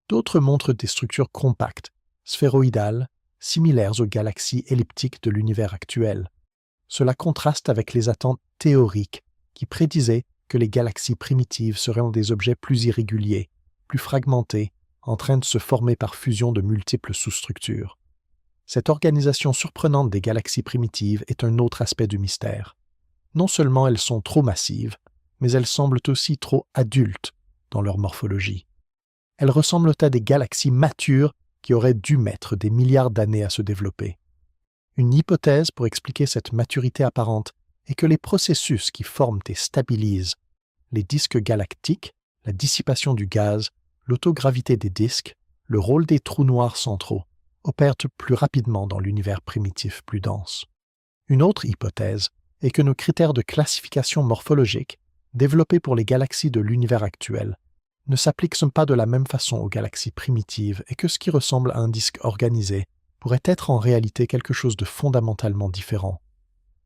D'autres montrent des structures compactes, sphéroïdales, similaires aux galaxies elliptiques de l'univers actuel. Cela contraste avec les attentes théoriques qui prédisaient que les galaxies primitives seraient des objets plus irréguliers, plus fragmentés, en train de se former par fusion de multiples sous-structures. Cette organisation surprenante des galaxies primitives est un autre aspect du mystère. Non seulement elles sont trop massives, mais elles semblent aussi trop adultes dans leur morphologie. Elles ressemblent à des galaxies matures qui auraient dû mettre des milliards d'années à se développer. Une hypothèse pour expliquer cette maturité apparente est que les processus qui forment et stabilisent les disques galactiques, la dissipation du gaz, l'autogravité des disques, le rôle des trous noirs centraux, opèrent plus rapidement dans l'univers primitif plus dense. Une autre hypothèse est que nos critères de classification morphologique, développés pour les galaxies de l'univers actuel, ne s'appliquent pas de la même façon aux galaxies primitives et que ce qui ressemble à un disque organisé pourrait être en réalité quelque chose de fondamentalement différent.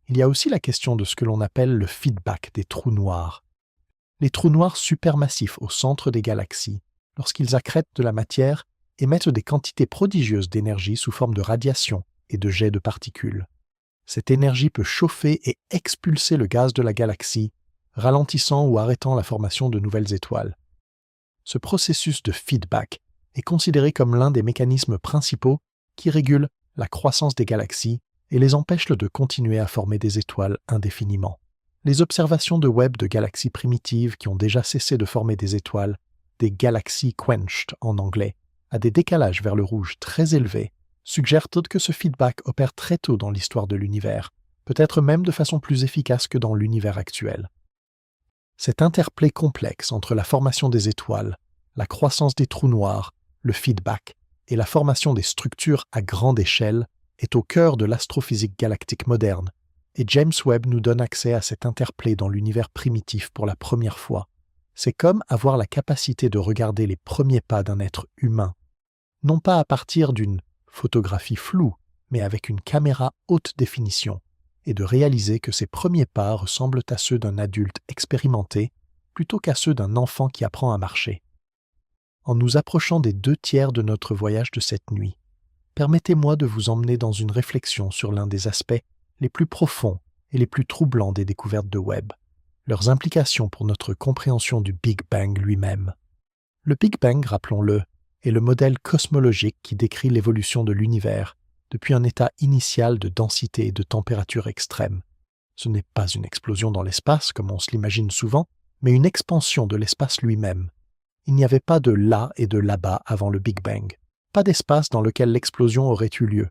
Il y a aussi la question de ce que l'on appelle le feedback des trous noirs. Les trous noirs supermassifs au centre des galaxies, lorsqu'ils accrètent de la matière, émettent des quantités prodigieuses d'énergie sous forme de radiation et de jets de particules. Cette énergie peut chauffer et expulser le gaz de la galaxie, ralentissant ou arrêtant la formation de nouvelles étoiles. Ce processus de feedback est considéré comme l'un des mécanismes principaux qui régulent la croissance des galaxies et les empêchent de continuer à former des étoiles indéfiniment. Les observations de Webb de galaxies primitives qui ont déjà cessé de former des étoiles, des galaxies quenched en anglais, à des décalages vers le rouge très élevés, suggèrent que ce feedback opère très tôt dans l'histoire de l'univers, peut-être même de façon plus efficace que dans l'univers actuel. Cet interplay complexe entre la formation des étoiles, la croissance des trous noirs, le feedback et la formation des structures à grande échelle est au cœur de l'astrophysique galactique moderne, et James Webb nous donne accès à cet interplay dans l'univers primitif pour la première fois. C'est comme avoir la capacité de regarder les premiers pas d'un être humain, non pas à partir d'une photographie floue, mais avec une caméra haute définition, et de réaliser que ces premiers pas ressemblent à ceux d'un adulte expérimenté plutôt qu'à ceux d'un enfant qui apprend à marcher. En nous approchant des 2/3 de notre voyage de cette nuit, permettez-moi de vous emmener dans une réflexion sur l'un des aspects les plus profonds et les plus troublants des découvertes de Webb, leurs implications pour notre compréhension du Big Bang lui-même. Le Big Bang, rappelons-le, est le modèle cosmologique qui décrit l'évolution de l'univers depuis un état initial de densité et de température extrême. Ce n'est pas une explosion dans l'espace, comme on se l'imagine souvent, mais une expansion de l'espace lui-même. Il n'y avait pas de là et de là-bas avant le Big Bang, pas d'espace dans lequel l'explosion aurait eu lieu.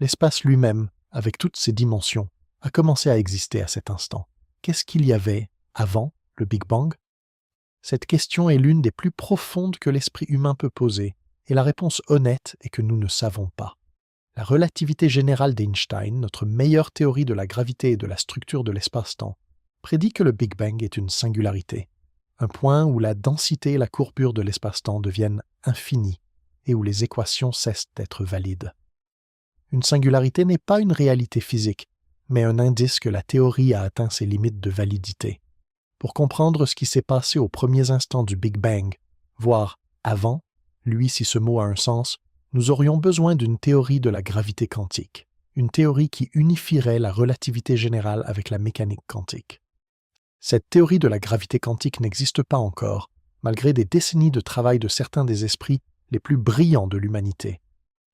L'espace lui-même, avec toutes ses dimensions, a commencé à exister à cet instant. Qu'est-ce qu'il y avait avant le Big Bang ? Cette question est l'une des plus profondes que l'esprit humain peut poser, et la réponse honnête est que nous ne savons pas. La relativité générale d'Einstein, notre meilleure théorie de la gravité et de la structure de l'espace-temps, prédit que le Big Bang est une singularité, un point où la densité et la courbure de l'espace-temps deviennent infinies et où les équations cessent d'être valides. Une singularité n'est pas une réalité physique, mais un indice que la théorie a atteint ses limites de validité. Pour comprendre ce qui s'est passé aux premiers instants du Big Bang, voire avant, lui si ce mot a un sens, nous aurions besoin d'une théorie de la gravité quantique, une théorie qui unifierait la relativité générale avec la mécanique quantique. Cette théorie de la gravité quantique n'existe pas encore, malgré des décennies de travail de certains des esprits les plus brillants de l'humanité.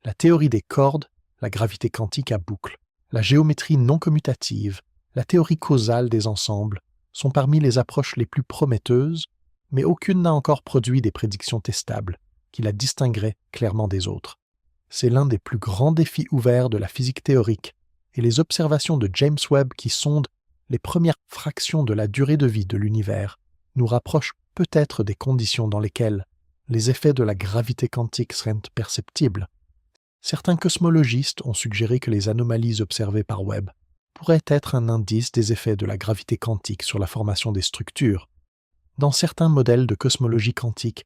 La théorie des cordes, la gravité quantique à boucle, la géométrie non commutative, la théorie causale des ensembles sont parmi les approches les plus prometteuses, mais aucune n'a encore produit des prédictions testables qui la distingueraient clairement des autres. C'est l'un des plus grands défis ouverts de la physique théorique, et les observations de James Webb qui sondent les premières fractions de la durée de vie de l'univers nous rapprochent peut-être des conditions dans lesquelles les effets de la gravité quantique seraient perceptibles. Certains cosmologistes ont suggéré que les anomalies observées par Webb pourraient être un indice des effets de la gravité quantique sur la formation des structures. Dans certains modèles de cosmologie quantique,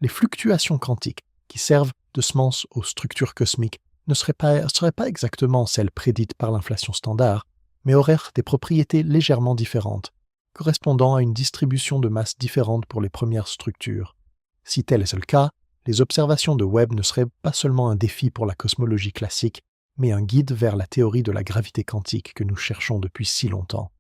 les fluctuations quantiques qui servent de semence aux structures cosmiques ne seraient pas exactement celles prédites par l'inflation standard, mais auraient des propriétés légèrement différentes, correspondant à une distribution de masse différente pour les premières structures. Si tel est le cas, les observations de Webb ne seraient pas seulement un défi pour la cosmologie classique, mais un guide vers la théorie de la gravité quantique que nous cherchons depuis si longtemps.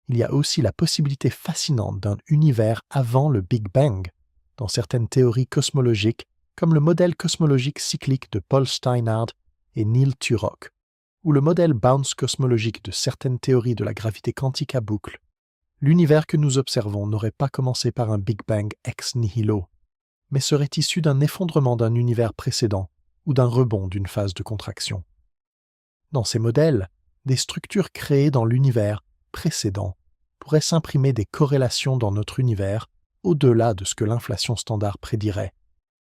Il y a aussi la possibilité fascinante d'un univers avant le Big Bang, dans certaines théories cosmologiques, comme le modèle cosmologique cyclique de Paul Steinhart et Neil Turok, ou le modèle bounce cosmologique de certaines théories de la gravité quantique à boucle. L'univers que nous observons n'aurait pas commencé par un Big Bang ex nihilo, mais serait issu d'un effondrement d'un univers précédent ou d'un rebond d'une phase de contraction. Dans ces modèles, des structures créées dans l'univers précédent pourraient s'imprimer des corrélations dans notre univers au-delà de ce que l'inflation standard prédirait,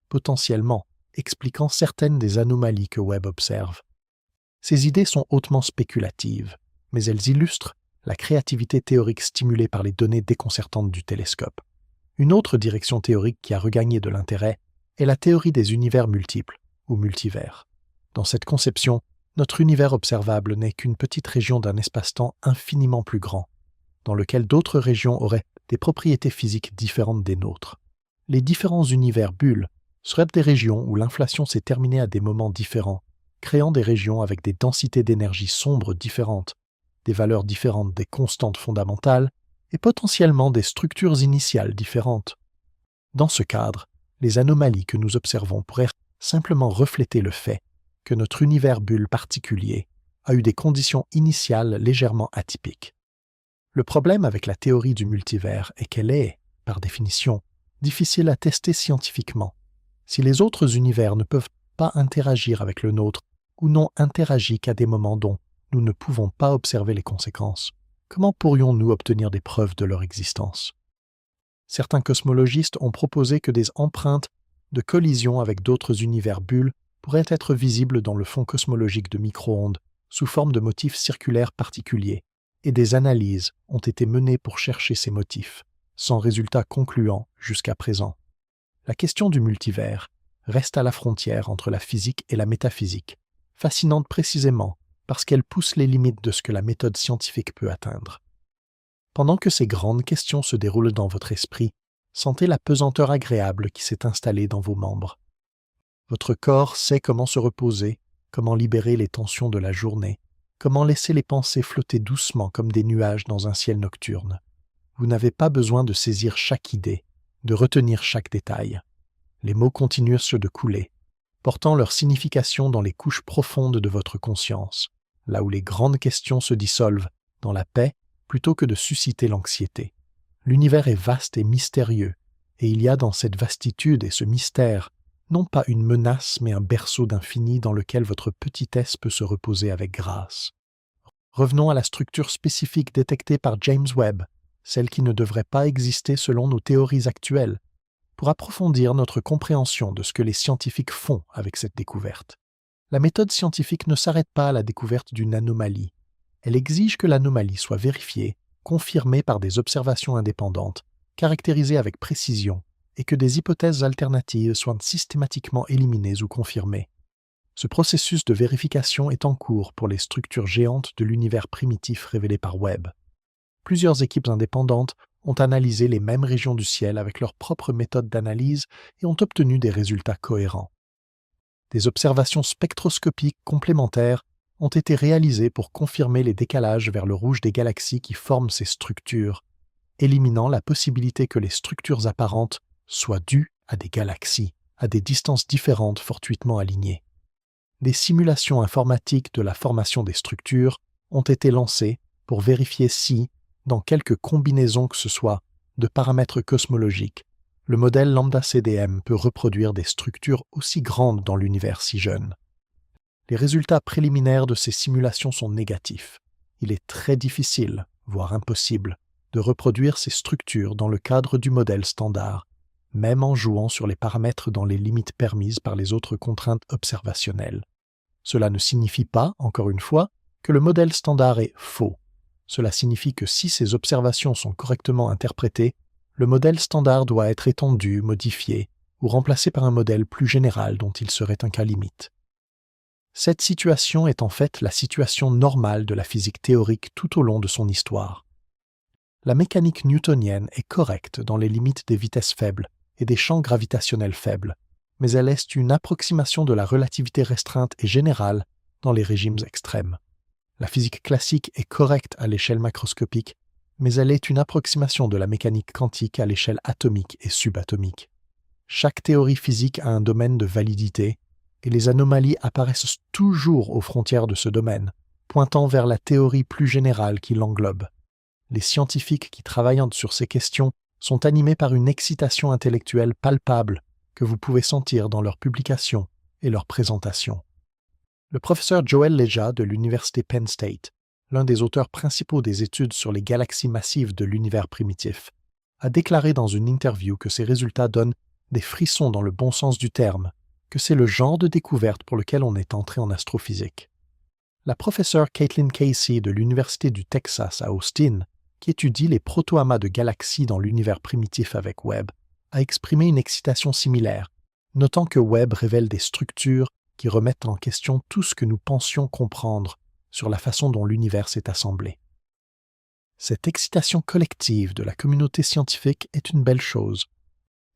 potentiellement expliquant certaines des anomalies que Webb observe. Ces idées sont hautement spéculatives, mais elles illustrent la créativité théorique stimulée par les données déconcertantes du télescope. Une autre direction théorique qui a regagné de l'intérêt est la théorie des univers multiples, ou multivers. Dans cette conception, notre univers observable n'est qu'une petite région d'un espace-temps infiniment plus grand, dans lequel d'autres régions auraient des propriétés physiques différentes des nôtres. Les différents univers bulles seraient des régions où l'inflation s'est terminée à des moments différents, créant des régions avec des densités d'énergie sombres différentes, des valeurs différentes des constantes fondamentales et potentiellement des structures initiales différentes. Dans ce cadre, les anomalies que nous observons pourraient simplement refléter le fait que notre univers bulle particulier a eu des conditions initiales légèrement atypiques. Le problème avec la théorie du multivers est qu'elle est, par définition, difficile à tester scientifiquement. Si les autres univers ne peuvent pas interagir avec le nôtre ou n'ont interagi qu'à des moments dont nous ne pouvons pas observer les conséquences, comment pourrions-nous obtenir des preuves de leur existence? Certains cosmologistes ont proposé que des empreintes de collision avec d'autres univers bulles pourraient être visibles dans le fond cosmologique de micro-ondes sous forme de motifs circulaires particuliers, et des analyses ont été menées pour chercher ces motifs, sans résultat concluant jusqu'à présent. La question du multivers reste à la frontière entre la physique et la métaphysique, fascinante précisément parce qu'elle pousse les limites de ce que la méthode scientifique peut atteindre. Pendant que ces grandes questions se déroulent dans votre esprit, sentez la pesanteur agréable qui s'est installée dans vos membres. Votre corps sait comment se reposer, comment libérer les tensions de la journée, comment laisser les pensées flotter doucement comme des nuages dans un ciel nocturne. Vous n'avez pas besoin de saisir chaque idée, de retenir chaque détail. Les mots continuent de couler, portant leur signification dans les couches profondes de votre conscience, là où les grandes questions se dissolvent dans la paix plutôt que de susciter l'anxiété. L'univers est vaste et mystérieux, et il y a dans cette vastitude et ce mystère non pas une menace mais un berceau d'infini dans lequel votre petitesse peut se reposer avec grâce. Revenons à la structure spécifique détectée par James Webb, celle qui ne devrait pas exister selon nos théories actuelles, pour approfondir notre compréhension de ce que les scientifiques font avec cette découverte. La méthode scientifique ne s'arrête pas à la découverte d'une anomalie. Elle exige que l'anomalie soit vérifiée, confirmée par des observations indépendantes, caractérisée avec précision, et que des hypothèses alternatives soient systématiquement éliminées ou confirmées. Ce processus de vérification est en cours pour les structures géantes de l'univers primitif révélé par Webb. Plusieurs équipes indépendantes ont analysé les mêmes régions du ciel avec leurs propres méthodes d'analyse et ont obtenu des résultats cohérents. Des observations spectroscopiques complémentaires ont été réalisées pour confirmer les décalages vers le rouge des galaxies qui forment ces structures, éliminant la possibilité que les structures apparentes soient dues à des galaxies, à des distances différentes fortuitement alignées. Des simulations informatiques de la formation des structures ont été lancées pour vérifier si, dans quelque combinaison que ce soit de paramètres cosmologiques, le modèle lambda CDM peut reproduire des structures aussi grandes dans l'univers si jeune. Les résultats préliminaires de ces simulations sont négatifs. Il est très difficile, voire impossible, de reproduire ces structures dans le cadre du modèle standard, même en jouant sur les paramètres dans les limites permises par les autres contraintes observationnelles. Cela ne signifie pas, encore une fois, que le modèle standard est faux. Cela signifie que si ces observations sont correctement interprétées, le modèle standard doit être étendu, modifié ou remplacé par un modèle plus général dont il serait un cas limite. Cette situation est en fait la situation normale de la physique théorique tout au long de son histoire. La mécanique newtonienne est correcte dans les limites des vitesses faibles et des champs gravitationnels faibles, mais elle est une approximation de la relativité restreinte et générale dans les régimes extrêmes. La physique classique est correcte à l'échelle macroscopique, mais elle est une approximation de la mécanique quantique à l'échelle atomique et subatomique. Chaque théorie physique a un domaine de validité, et les anomalies apparaissent toujours aux frontières de ce domaine, pointant vers la théorie plus générale qui l'englobe. Les scientifiques qui travaillent sur ces questions sont animés par une excitation intellectuelle palpable que vous pouvez sentir dans leurs publications et leurs présentations. Le professeur Joel Leja de l'Université Penn State, l'un des auteurs principaux des études sur les galaxies massives de l'univers primitif, a déclaré dans une interview que ces résultats donnent des frissons dans le bon sens du terme, que c'est le genre de découverte pour lequel on est entré en astrophysique. La professeure Caitlin Casey de l'Université du Texas à Austin, qui étudie les proto-amas de galaxies dans l'univers primitif avec Webb, a exprimé une excitation similaire, notant que Webb révèle des structures qui remettent en question tout ce que nous pensions comprendre sur la façon dont l'univers s'est assemblé. Cette excitation collective de la communauté scientifique est une belle chose.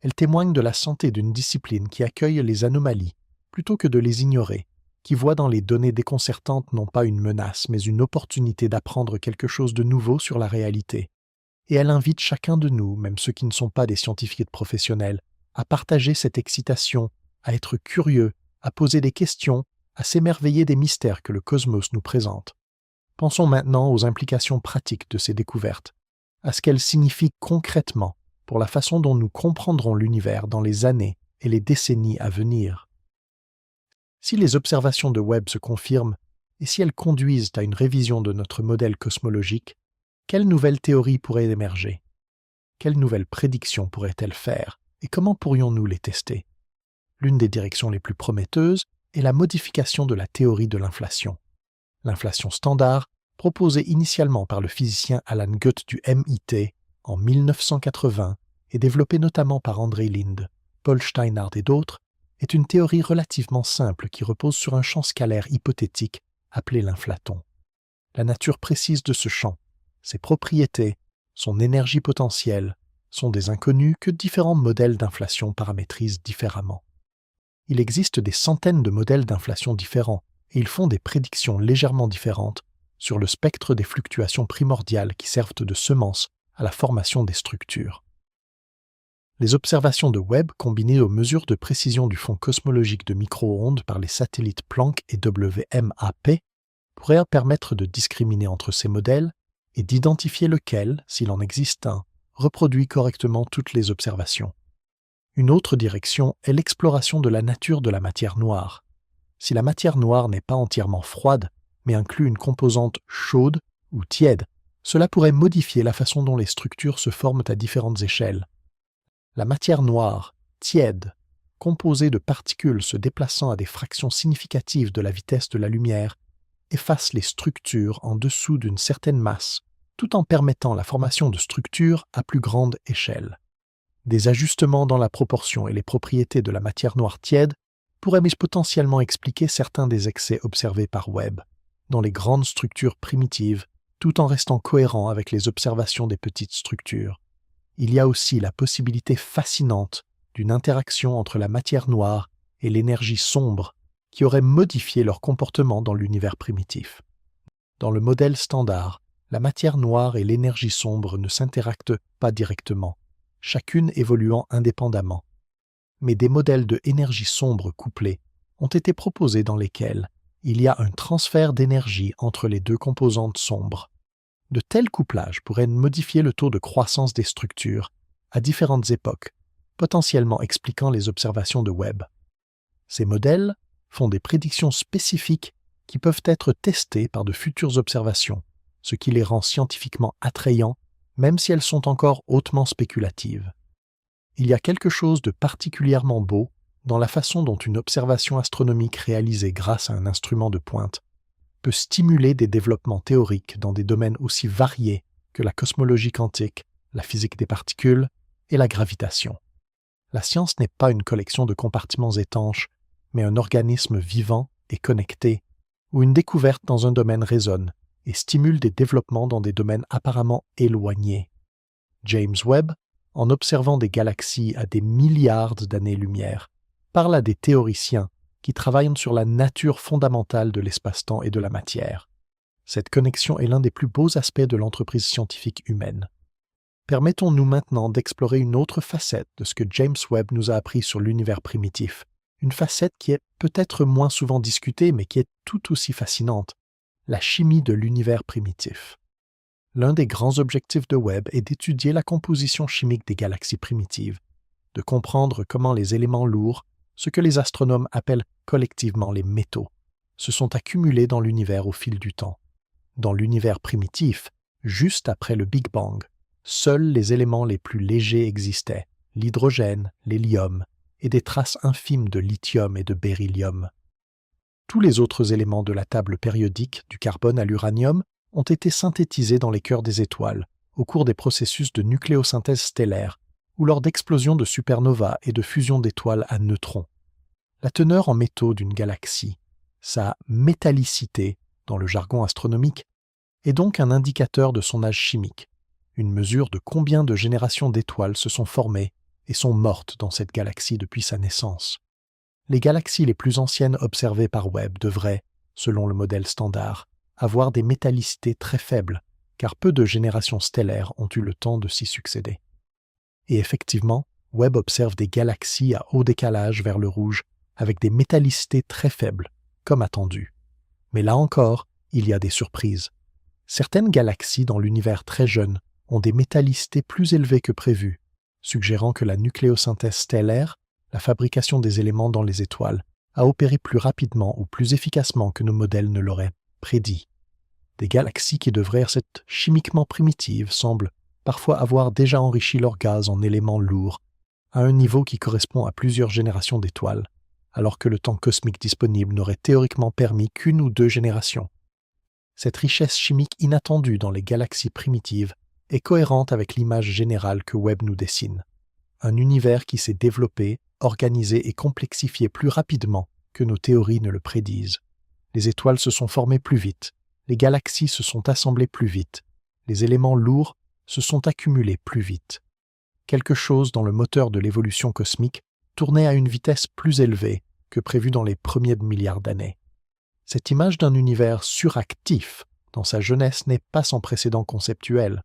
Elle témoigne de la santé d'une discipline qui accueille les anomalies plutôt que de les ignorer, qui voit dans les données déconcertantes non pas une menace, mais une opportunité d'apprendre quelque chose de nouveau sur la réalité. Et elle invite chacun de nous, même ceux qui ne sont pas des scientifiques professionnels, à partager cette excitation, à être curieux, à poser des questions, à s'émerveiller des mystères que le cosmos nous présente. Pensons maintenant aux implications pratiques de ces découvertes, à ce qu'elles signifient concrètement pour la façon dont nous comprendrons l'univers dans les années et les décennies à venir. Si les observations de Webb se confirment, et si elles conduisent à une révision de notre modèle cosmologique, quelles nouvelles théories pourraient émerger? Quelles nouvelles prédictions pourraient-elles faire, et comment pourrions-nous les tester? L'une des directions les plus prometteuses est la modification de la théorie de l'inflation. L'inflation standard, proposée initialement par le physicien Alan Guth du MIT en 1980 et développée notamment par Andrei Linde, Paul Steinhardt et d'autres, est une théorie relativement simple qui repose sur un champ scalaire hypothétique appelé l'inflaton. La nature précise de ce champ, ses propriétés, son énergie potentielle, sont des inconnus que différents modèles d'inflation paramétrisent différemment. Il existe des centaines de modèles d'inflation différents et ils font des prédictions légèrement différentes sur le spectre des fluctuations primordiales qui servent de semences à la formation des structures. Les observations de Webb combinées aux mesures de précision du fond cosmologique de micro-ondes par les satellites Planck et WMAP pourraient permettre de discriminer entre ces modèles et d'identifier lequel, s'il en existe un, reproduit correctement toutes les observations. Une autre direction est l'exploration de la nature de la matière noire. Si la matière noire n'est pas entièrement froide, mais inclut une composante chaude ou tiède, cela pourrait modifier la façon dont les structures se forment à différentes échelles. La matière noire, tiède, composée de particules se déplaçant à des fractions significatives de la vitesse de la lumière, efface les structures en dessous d'une certaine masse, tout en permettant la formation de structures à plus grande échelle. Des ajustements dans la proportion et les propriétés de la matière noire tiède pourraient potentiellement expliquer certains des excès observés par Webb dans les grandes structures primitives, tout en restant cohérent avec les observations des petites structures. Il y a aussi la possibilité fascinante d'une interaction entre la matière noire et l'énergie sombre qui aurait modifié leur comportement dans l'univers primitif. Dans le modèle standard, la matière noire et l'énergie sombre ne s'interactent pas directement, chacune évoluant indépendamment. Mais des modèles de énergie sombre couplés ont été proposés dans lesquels il y a un transfert d'énergie entre les deux composantes sombres. De tels couplages pourraient modifier le taux de croissance des structures à différentes époques, potentiellement expliquant les observations de Webb. Ces modèles font des prédictions spécifiques qui peuvent être testées par de futures observations, ce qui les rend scientifiquement attrayants, même si elles sont encore hautement spéculatives. Il y a quelque chose de particulièrement beau dans la façon dont une observation astronomique réalisée grâce à un instrument de pointe peut stimuler des développements théoriques dans des domaines aussi variés que la cosmologie quantique, la physique des particules et la gravitation. La science n'est pas une collection de compartiments étanches, mais un organisme vivant et connecté, où une découverte dans un domaine résonne et stimule des développements dans des domaines apparemment éloignés. James Webb, en observant des galaxies à des milliards d'années-lumière, parle à des théoriciens qui travaillent sur la nature fondamentale de l'espace-temps et de la matière. Cette connexion est l'un des plus beaux aspects de l'entreprise scientifique humaine. Permettons-nous maintenant d'explorer une autre facette de ce que James Webb nous a appris sur l'univers primitif, une facette qui est peut-être moins souvent discutée mais qui est tout aussi fascinante, la chimie de l'univers primitif. L'un des grands objectifs de Webb est d'étudier la composition chimique des galaxies primitives, de comprendre comment les éléments lourds, ce que les astronomes appellent collectivement les métaux, se sont accumulées dans l'univers au fil du temps. Dans l'univers primitif, juste après le Big Bang, seuls les éléments les plus légers existaient, l'hydrogène, l'hélium et des traces infimes de lithium et de beryllium. Tous les autres éléments de la table périodique, du carbone à l'uranium, ont été synthétisés dans les cœurs des étoiles, au cours des processus de nucléosynthèse stellaire, ou lors d'explosions de supernovas et de fusion d'étoiles à neutrons. La teneur en métaux d'une galaxie, sa métallicité, dans le jargon astronomique, est donc un indicateur de son âge chimique, une mesure de combien de générations d'étoiles se sont formées et sont mortes dans cette galaxie depuis sa naissance. Les galaxies les plus anciennes observées par Webb devraient, selon le modèle standard, avoir des métallicités très faibles, car peu de générations stellaires ont eu le temps de s'y succéder. Et effectivement, Webb observe des galaxies à haut décalage vers le rouge avec des métallicités très faibles, comme attendu. Mais là encore, il y a des surprises. Certaines galaxies dans l'univers très jeune ont des métallicités plus élevées que prévu, suggérant que la nucléosynthèse stellaire, la fabrication des éléments dans les étoiles, a opéré plus rapidement ou plus efficacement que nos modèles ne l'auraient prédit. Des galaxies qui devraient être chimiquement primitives semblent parfois avoir déjà enrichi leur gaz en éléments lourds, à un niveau qui correspond à plusieurs générations d'étoiles, alors que le temps cosmique disponible n'aurait théoriquement permis qu'une ou deux générations. Cette richesse chimique inattendue dans les galaxies primitives est cohérente avec l'image générale que Webb nous dessine. Un univers qui s'est développé, organisé et complexifié plus rapidement que nos théories ne le prédisent. Les étoiles se sont formées plus vite, les galaxies se sont assemblées plus vite, les éléments lourds se sont accumulés plus vite. Quelque chose dans le moteur de l'évolution cosmique tournait à une vitesse plus élevée que prévu dans les premiers milliards d'années. Cette image d'un univers suractif dans sa jeunesse n'est pas sans précédent conceptuel.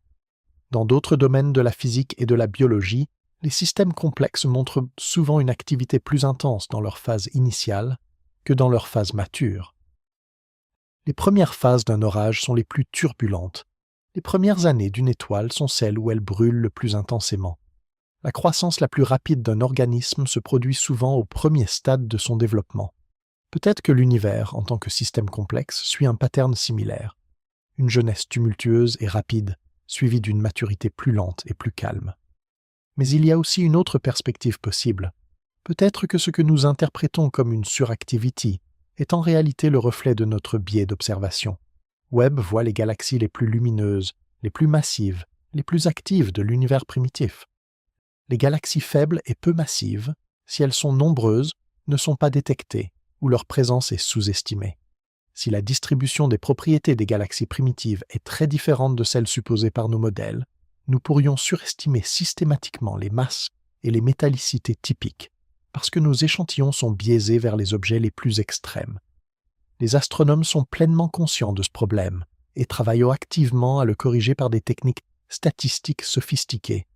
Dans d'autres domaines de la physique et de la biologie, les systèmes complexes montrent souvent une activité plus intense dans leur phase initiale que dans leur phase mature. Les premières phases d'un orage sont les plus turbulentes. Les premières années d'une étoile sont celles où elle brûle le plus intensément. La croissance la plus rapide d'un organisme se produit souvent au premier stade de son développement. Peut-être que l'univers, en tant que système complexe, suit un pattern similaire. Une jeunesse tumultueuse et rapide, suivie d'une maturité plus lente et plus calme. Mais il y a aussi une autre perspective possible. Peut-être que ce que nous interprétons comme une suractivity est en réalité le reflet de notre biais d'observation. Webb voit les galaxies les plus lumineuses, les plus massives, les plus actives de l'univers primitif. Les galaxies faibles et peu massives, si elles sont nombreuses, ne sont pas détectées ou leur présence est sous-estimée. Si la distribution des propriétés des galaxies primitives est très différente de celle supposée par nos modèles, nous pourrions surestimer systématiquement les masses et les métallicités typiques, parce que nos échantillons sont biaisés vers les objets les plus extrêmes. Les astronomes sont pleinement conscients de ce problème et travaillent activement à le corriger par des techniques statistiques sophistiquées,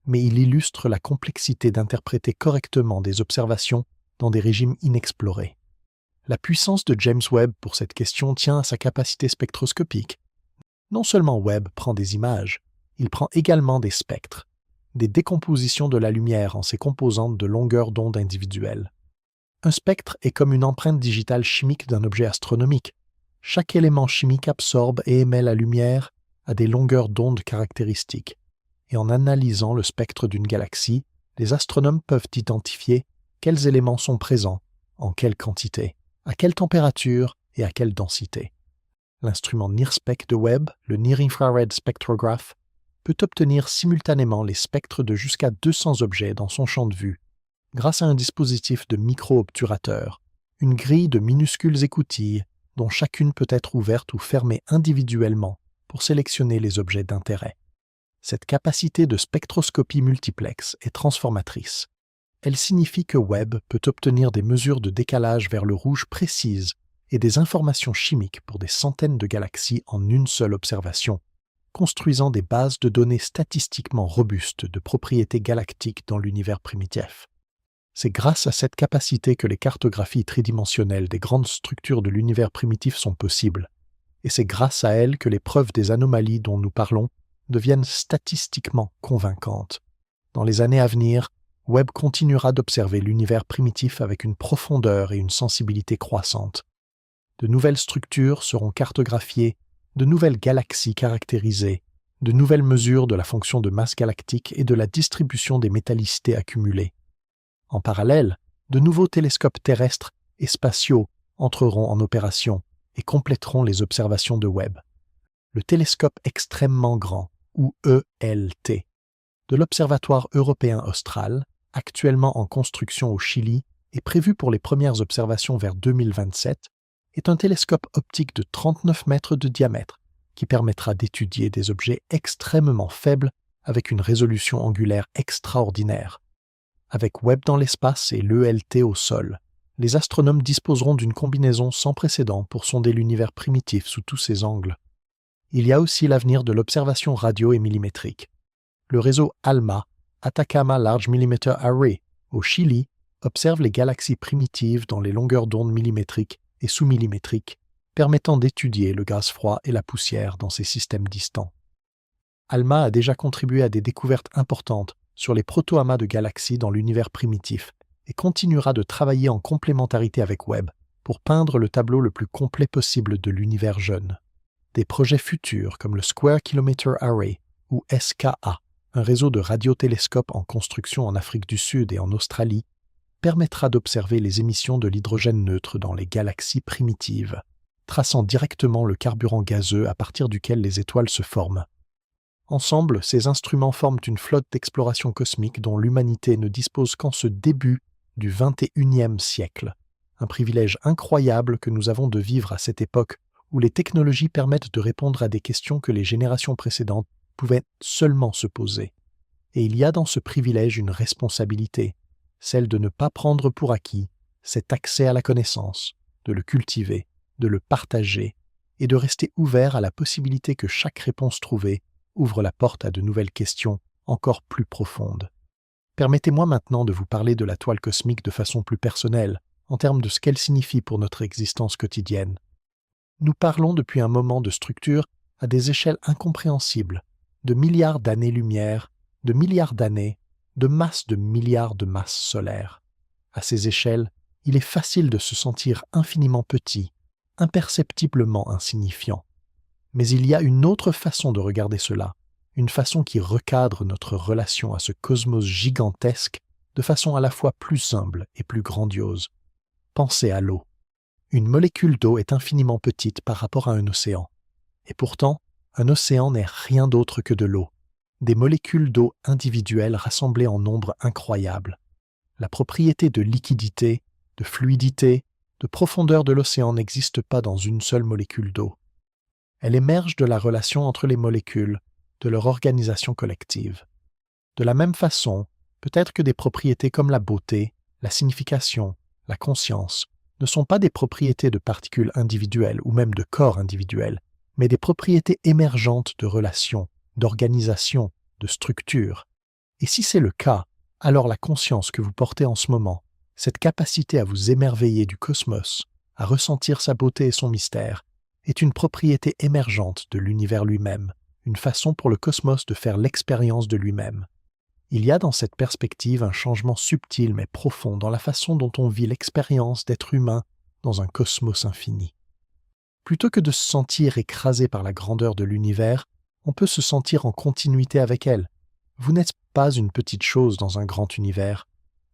mais il illustre la complexité d'interpréter correctement des observations dans des régimes inexplorés. La puissance de James Webb pour cette question tient à sa capacité spectroscopique. Non seulement Webb prend des images, il prend également des spectres, des décompositions de la lumière en ses composantes de longueur d'onde individuelles. Un spectre est comme une empreinte digitale chimique d'un objet astronomique. Chaque élément chimique absorbe et émet la lumière à des longueurs d'onde caractéristiques. Et en analysant le spectre d'une galaxie, les astronomes peuvent identifier quels éléments sont présents, en quelle quantité, à quelle température et à quelle densité. L'instrument NIRSPEC de Webb, le Near Infrared Spectrograph, peut obtenir simultanément les spectres de jusqu'à 200 objets dans son champ de vue, grâce à un dispositif de micro-obturateur, une grille de minuscules écoutilles dont chacune peut être ouverte ou fermée individuellement pour sélectionner les objets d'intérêt. Cette capacité de spectroscopie multiplexe est transformatrice. Elle signifie que Webb peut obtenir des mesures de décalage vers le rouge précises et des informations chimiques pour des centaines de galaxies en une seule observation, construisant des bases de données statistiquement robustes de propriétés galactiques dans l'univers primitif. C'est grâce à cette capacité que les cartographies tridimensionnelles des grandes structures de l'univers primitif sont possibles, et c'est grâce à elles que les preuves des anomalies dont nous parlons deviennent statistiquement convaincantes. Dans les années à venir, Webb continuera d'observer l'univers primitif avec une profondeur et une sensibilité croissantes. De nouvelles structures seront cartographiées, de nouvelles galaxies caractérisées, de nouvelles mesures de la fonction de masse galactique et de la distribution des métallicités accumulées. En parallèle, de nouveaux télescopes terrestres et spatiaux entreront en opération et compléteront les observations de Webb. Le télescope extrêmement grand, ou ELT, de l'Observatoire européen austral, actuellement en construction au Chili et prévu pour les premières observations vers 2027, est un télescope optique de 39 mètres de diamètre qui permettra d'étudier des objets extrêmement faibles avec une résolution angulaire extraordinaire. Avec Webb dans l'espace et l'ELT au sol, les astronomes disposeront d'une combinaison sans précédent pour sonder l'univers primitif sous tous ses angles. Il y a aussi l'avenir de l'observation radio et millimétrique. Le réseau ALMA, Atacama Large Millimeter Array, au Chili, observe les galaxies primitives dans les longueurs d'onde millimétriques et sous-millimétriques, permettant d'étudier le gaz froid et la poussière dans ces systèmes distants. ALMA a déjà contribué à des découvertes importantes sur les proto-amas de galaxies dans l'univers primitif et continuera de travailler en complémentarité avec Webb pour peindre le tableau le plus complet possible de l'univers jeune. Des projets futurs comme le Square Kilometer Array ou SKA, un réseau de radiotélescopes en construction en Afrique du Sud et en Australie, permettra d'observer les émissions de l'hydrogène neutre dans les galaxies primitives, traçant directement le carburant gazeux à partir duquel les étoiles se forment. Ensemble, ces instruments forment une flotte d'exploration cosmique dont l'humanité ne dispose qu'en ce début du XXIe siècle, un privilège incroyable que nous avons de vivre à cette époque où les technologies permettent de répondre à des questions que les générations précédentes pouvaient seulement se poser. Et il y a dans ce privilège une responsabilité, celle de ne pas prendre pour acquis cet accès à la connaissance, de le cultiver, de le partager et de rester ouvert à la possibilité que chaque réponse trouvée ouvre la porte à de nouvelles questions encore plus profondes. Permettez-moi maintenant de vous parler de la toile cosmique de façon plus personnelle, en termes de ce qu'elle signifie pour notre existence quotidienne. Nous parlons depuis un moment de structures à des échelles incompréhensibles, de milliards d'années-lumière, de milliards d'années, de masses solaires. À ces échelles, il est facile de se sentir infiniment petit, imperceptiblement insignifiant. Mais il y a une autre façon de regarder cela, une façon qui recadre notre relation à ce cosmos gigantesque de façon à la fois plus humble et plus grandiose. Pensez à l'eau. Une molécule d'eau est infiniment petite par rapport à un océan. Et pourtant, un océan n'est rien d'autre que de l'eau. Des molécules d'eau individuelles rassemblées en nombre incroyable. La propriété de liquidité, de fluidité, de profondeur de l'océan n'existe pas dans une seule molécule d'eau. Elle émerge de la relation entre les molécules, de leur organisation collective. De la même façon, peut-être que des propriétés comme la beauté, la signification, la conscience, ne sont pas des propriétés de particules individuelles ou même de corps individuels, mais des propriétés émergentes de relations, d'organisation, de structure. Et si c'est le cas, alors la conscience que vous portez en ce moment, cette capacité à vous émerveiller du cosmos, à ressentir sa beauté et son mystère, est une propriété émergente de l'univers lui-même, une façon pour le cosmos de faire l'expérience de lui-même. Il y a dans cette perspective un changement subtil mais profond dans la façon dont on vit l'expérience d'être humain dans un cosmos infini. Plutôt que de se sentir écrasé par la grandeur de l'univers, on peut se sentir en continuité avec elle. Vous n'êtes pas une petite chose dans un grand univers.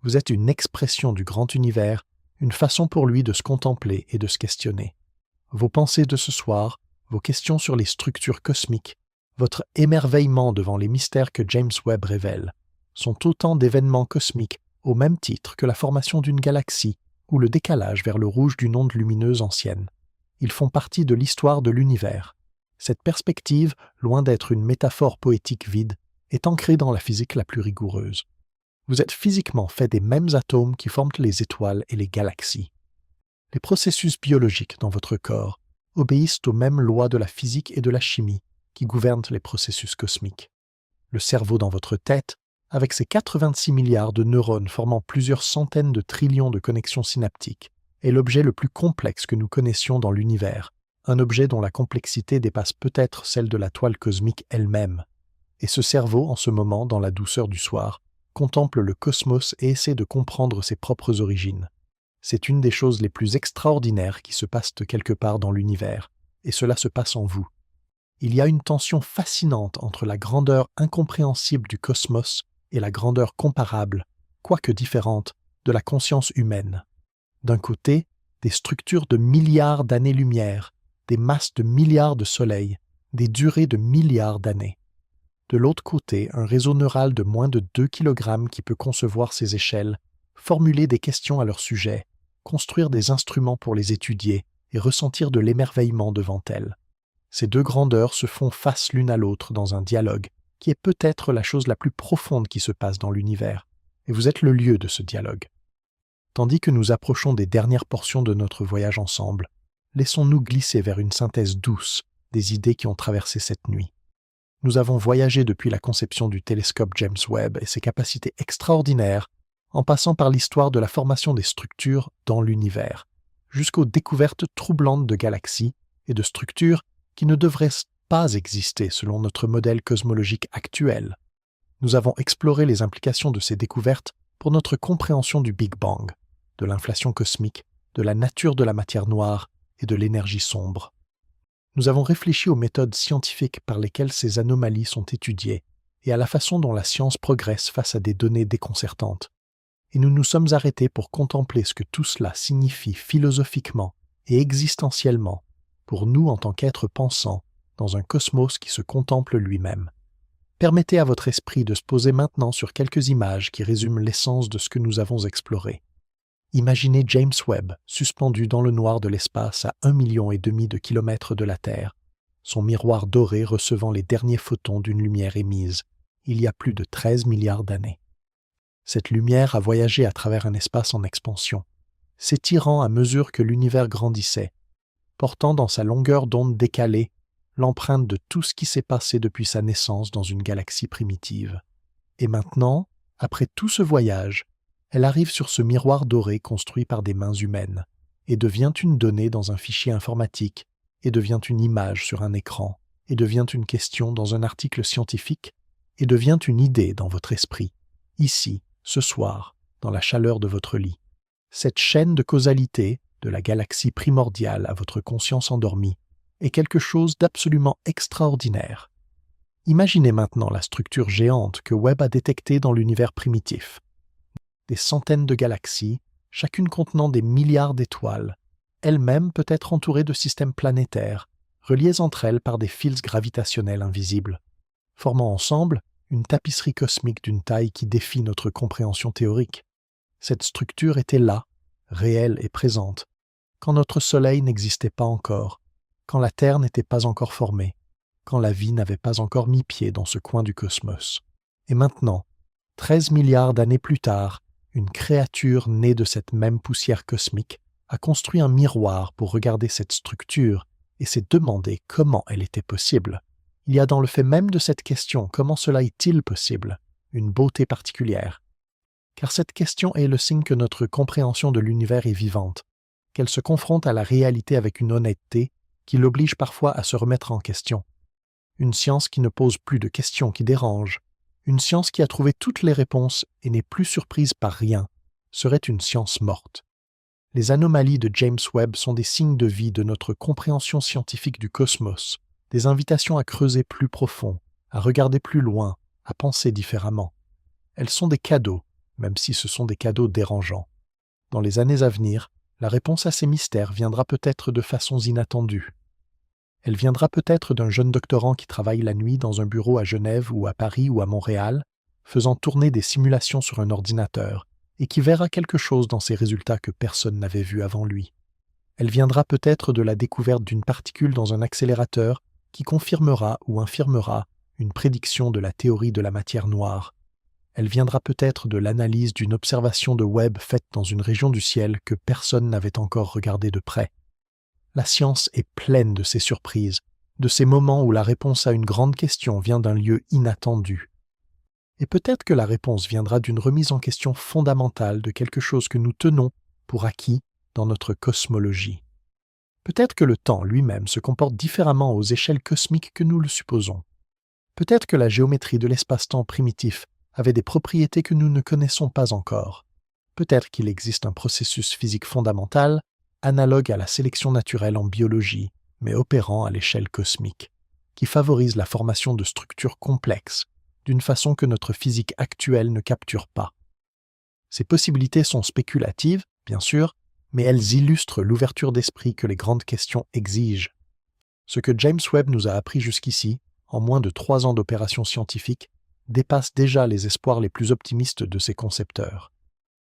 Vous êtes une expression du grand univers, une façon pour lui de se contempler et de se questionner. Vos pensées de ce soir, vos questions sur les structures cosmiques, votre émerveillement devant les mystères que James Webb révèle, sont autant d'événements cosmiques au même titre que la formation d'une galaxie ou le décalage vers le rouge d'une onde lumineuse ancienne. Ils font partie de l'histoire de l'univers. Cette perspective, loin d'être une métaphore poétique vide, est ancrée dans la physique la plus rigoureuse. Vous êtes physiquement fait des mêmes atomes qui forment les étoiles et les galaxies. Les processus biologiques dans votre corps obéissent aux mêmes lois de la physique et de la chimie qui gouvernent les processus cosmiques. Le cerveau dans votre tête, avec ses 86 milliards de neurones formant plusieurs centaines de trillions de connexions synaptiques, est l'objet le plus complexe que nous connaissions dans l'univers, un objet dont la complexité dépasse peut-être celle de la toile cosmique elle-même. Et ce cerveau, en ce moment, dans la douceur du soir, contemple le cosmos et essaie de comprendre ses propres origines. C'est une des choses les plus extraordinaires qui se passent quelque part dans l'univers, et cela se passe en vous. Il y a une tension fascinante entre la grandeur incompréhensible du cosmos et la grandeur comparable, quoique différente, de la conscience humaine. D'un côté, des structures de milliards d'années-lumière, des masses de milliards de soleils, des durées de milliards d'années. De l'autre côté, un réseau neural de moins de 2 kg qui peut concevoir ces échelles, formuler des questions à leur sujet, construire des instruments pour les étudier et ressentir de l'émerveillement devant elles. Ces deux grandeurs se font face l'une à l'autre dans un dialogue qui est peut-être la chose la plus profonde qui se passe dans l'univers, et vous êtes le lieu de ce dialogue. Tandis que nous approchons des dernières portions de notre voyage ensemble, laissons-nous glisser vers une synthèse douce des idées qui ont traversé cette nuit. Nous avons voyagé depuis la conception du télescope James Webb et ses capacités extraordinaires, en passant par l'histoire de la formation des structures dans l'univers, jusqu'aux découvertes troublantes de galaxies et de structures qui ne devraient pas exister selon notre modèle cosmologique actuel. Nous avons exploré les implications de ces découvertes pour notre compréhension du Big Bang, de l'inflation cosmique, de la nature de la matière noire et de l'énergie sombre. Nous avons réfléchi aux méthodes scientifiques par lesquelles ces anomalies sont étudiées et à la façon dont la science progresse face à des données déconcertantes. Et nous nous sommes arrêtés pour contempler ce que tout cela signifie philosophiquement et existentiellement pour nous en tant qu'êtres pensants dans un cosmos qui se contemple lui-même. Permettez à votre esprit de se poser maintenant sur quelques images qui résument l'essence de ce que nous avons exploré. Imaginez James Webb suspendu dans le noir de l'espace à 1,5 million de kilomètres de la Terre, son miroir doré recevant les derniers photons d'une lumière émise, il y a plus de 13 milliards d'années. Cette lumière a voyagé à travers un espace en expansion, s'étirant à mesure que l'univers grandissait, portant dans sa longueur d'onde décalée l'empreinte de tout ce qui s'est passé depuis sa naissance dans une galaxie primitive. Et maintenant, après tout ce voyage, elle arrive sur ce miroir doré construit par des mains humaines, et devient une donnée dans un fichier informatique, et devient une image sur un écran, et devient une question dans un article scientifique, et devient une idée dans votre esprit, ici, ce soir, dans la chaleur de votre lit. Cette chaîne de causalité, de la galaxie primordiale à votre conscience endormie, est quelque chose d'absolument extraordinaire. Imaginez maintenant la structure géante que Webb a détectée dans l'univers primitif. Des centaines de galaxies, chacune contenant des milliards d'étoiles, elles-mêmes peut être entourées de systèmes planétaires, reliées entre elles par des fils gravitationnels invisibles, formant ensemble une tapisserie cosmique d'une taille qui défie notre compréhension théorique. Cette structure était là, réelle et présente, quand notre Soleil n'existait pas encore, quand la Terre n'était pas encore formée, quand la vie n'avait pas encore mis pied dans ce coin du cosmos. Et maintenant, 13 milliards d'années plus tard, une créature née de cette même poussière cosmique a construit un miroir pour regarder cette structure et s'est demandé comment elle était possible. Il y a dans le fait même de cette question, comment cela est-il possible, une beauté particulière. Car cette question est le signe que notre compréhension de l'univers est vivante, qu'elle se confronte à la réalité avec une honnêteté qui l'oblige parfois à se remettre en question. Une science qui ne pose plus de questions qui dérangent, une science qui a trouvé toutes les réponses et n'est plus surprise par rien, serait une science morte. Les anomalies de James Webb sont des signes de vie de notre compréhension scientifique du cosmos, des invitations à creuser plus profond, à regarder plus loin, à penser différemment. Elles sont des cadeaux, même si ce sont des cadeaux dérangeants. Dans les années à venir, la réponse à ces mystères viendra peut-être de façons inattendues. Elle viendra peut-être d'un jeune doctorant qui travaille la nuit dans un bureau à Genève ou à Paris ou à Montréal, faisant tourner des simulations sur un ordinateur, et qui verra quelque chose dans ses résultats que personne n'avait vu avant lui. Elle viendra peut-être de la découverte d'une particule dans un accélérateur qui confirmera ou infirmera une prédiction de la théorie de la matière noire. Elle viendra peut-être de l'analyse d'une observation de Webb faite dans une région du ciel que personne n'avait encore regardée de près. La science est pleine de ces surprises, de ces moments où la réponse à une grande question vient d'un lieu inattendu. Et peut-être que la réponse viendra d'une remise en question fondamentale de quelque chose que nous tenons pour acquis dans notre cosmologie. Peut-être que le temps lui-même se comporte différemment aux échelles cosmiques que nous le supposons. Peut-être que la géométrie de l'espace-temps primitif avait des propriétés que nous ne connaissons pas encore. Peut-être qu'il existe un processus physique fondamental, analogue à la sélection naturelle en biologie, mais opérant à l'échelle cosmique, qui favorise la formation de structures complexes, d'une façon que notre physique actuelle ne capture pas. Ces possibilités sont spéculatives, bien sûr, mais elles illustrent l'ouverture d'esprit que les grandes questions exigent. Ce que James Webb nous a appris jusqu'ici, en moins de 3 ans d'opérations scientifiques, dépasse déjà les espoirs les plus optimistes de ses concepteurs.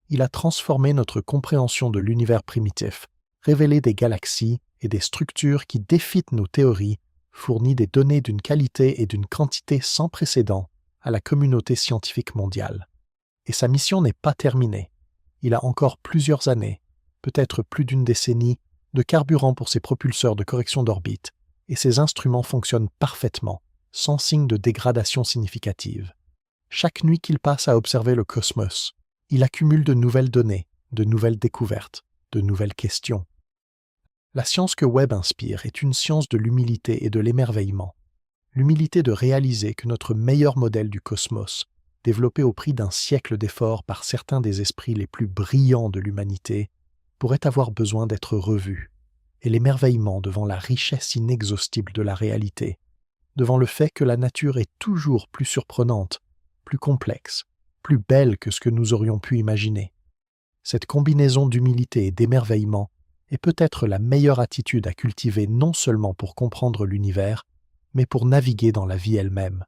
Il a transformé notre compréhension de l'univers primitif, révélé des galaxies et des structures qui défient nos théories, fournit des données d'une qualité et d'une quantité sans précédent à la communauté scientifique mondiale. Et sa mission n'est pas terminée. Il a encore plusieurs années, peut-être plus d'une décennie, de carburant pour ses propulseurs de correction d'orbite, et ses instruments fonctionnent parfaitement, sans signe de dégradation significative. Chaque nuit qu'il passe à observer le cosmos, il accumule de nouvelles données, de nouvelles découvertes, de nouvelles questions. La science que Webb inspire est une science de l'humilité et de l'émerveillement. L'humilité de réaliser que notre meilleur modèle du cosmos, développé au prix d'un siècle d'efforts par certains des esprits les plus brillants de l'humanité, pourrait avoir besoin d'être revu, et l'émerveillement devant la richesse inexhaustible de la réalité, devant le fait que la nature est toujours plus surprenante, plus complexe, plus belle que ce que nous aurions pu imaginer. Cette combinaison d'humilité et d'émerveillement est peut-être la meilleure attitude à cultiver non seulement pour comprendre l'univers, mais pour naviguer dans la vie elle-même.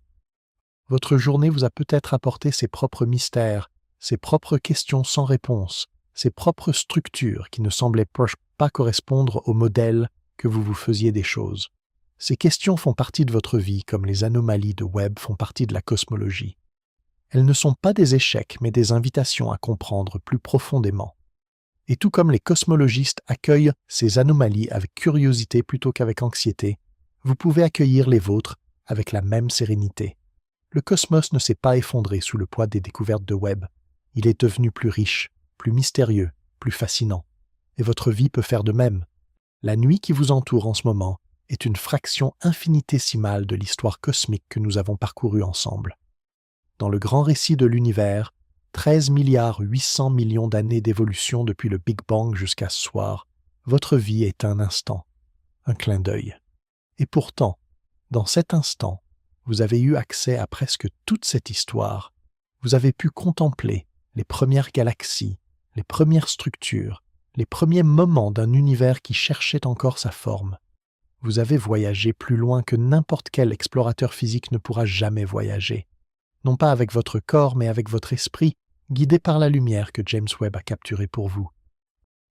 Votre journée vous a peut-être apporté ses propres mystères, ses propres questions sans réponse, ses propres structures qui ne semblaient pas correspondre au modèle que vous vous faisiez des choses. Ces questions font partie de votre vie comme les anomalies de Webb font partie de la cosmologie. Elles ne sont pas des échecs, mais des invitations à comprendre plus profondément. Et tout comme les cosmologistes accueillent ces anomalies avec curiosité plutôt qu'avec anxiété, vous pouvez accueillir les vôtres avec la même sérénité. Le cosmos ne s'est pas effondré sous le poids des découvertes de Webb. Il est devenu plus riche, plus mystérieux, plus fascinant. Et votre vie peut faire de même. La nuit qui vous entoure en ce moment est une fraction infinitésimale de l'histoire cosmique que nous avons parcourue ensemble. Dans le grand récit de l'univers, 13 milliards 800 millions d'années d'évolution depuis le Big Bang jusqu'à ce soir, votre vie est un instant, un clin d'œil. Et pourtant, dans cet instant, vous avez eu accès à presque toute cette histoire. Vous avez pu contempler les premières galaxies, les premières structures, les premiers moments d'un univers qui cherchait encore sa forme. Vous avez voyagé plus loin que n'importe quel explorateur physique ne pourra jamais voyager. Non pas avec votre corps, mais avec votre esprit, guidé par la lumière que James Webb a capturée pour vous.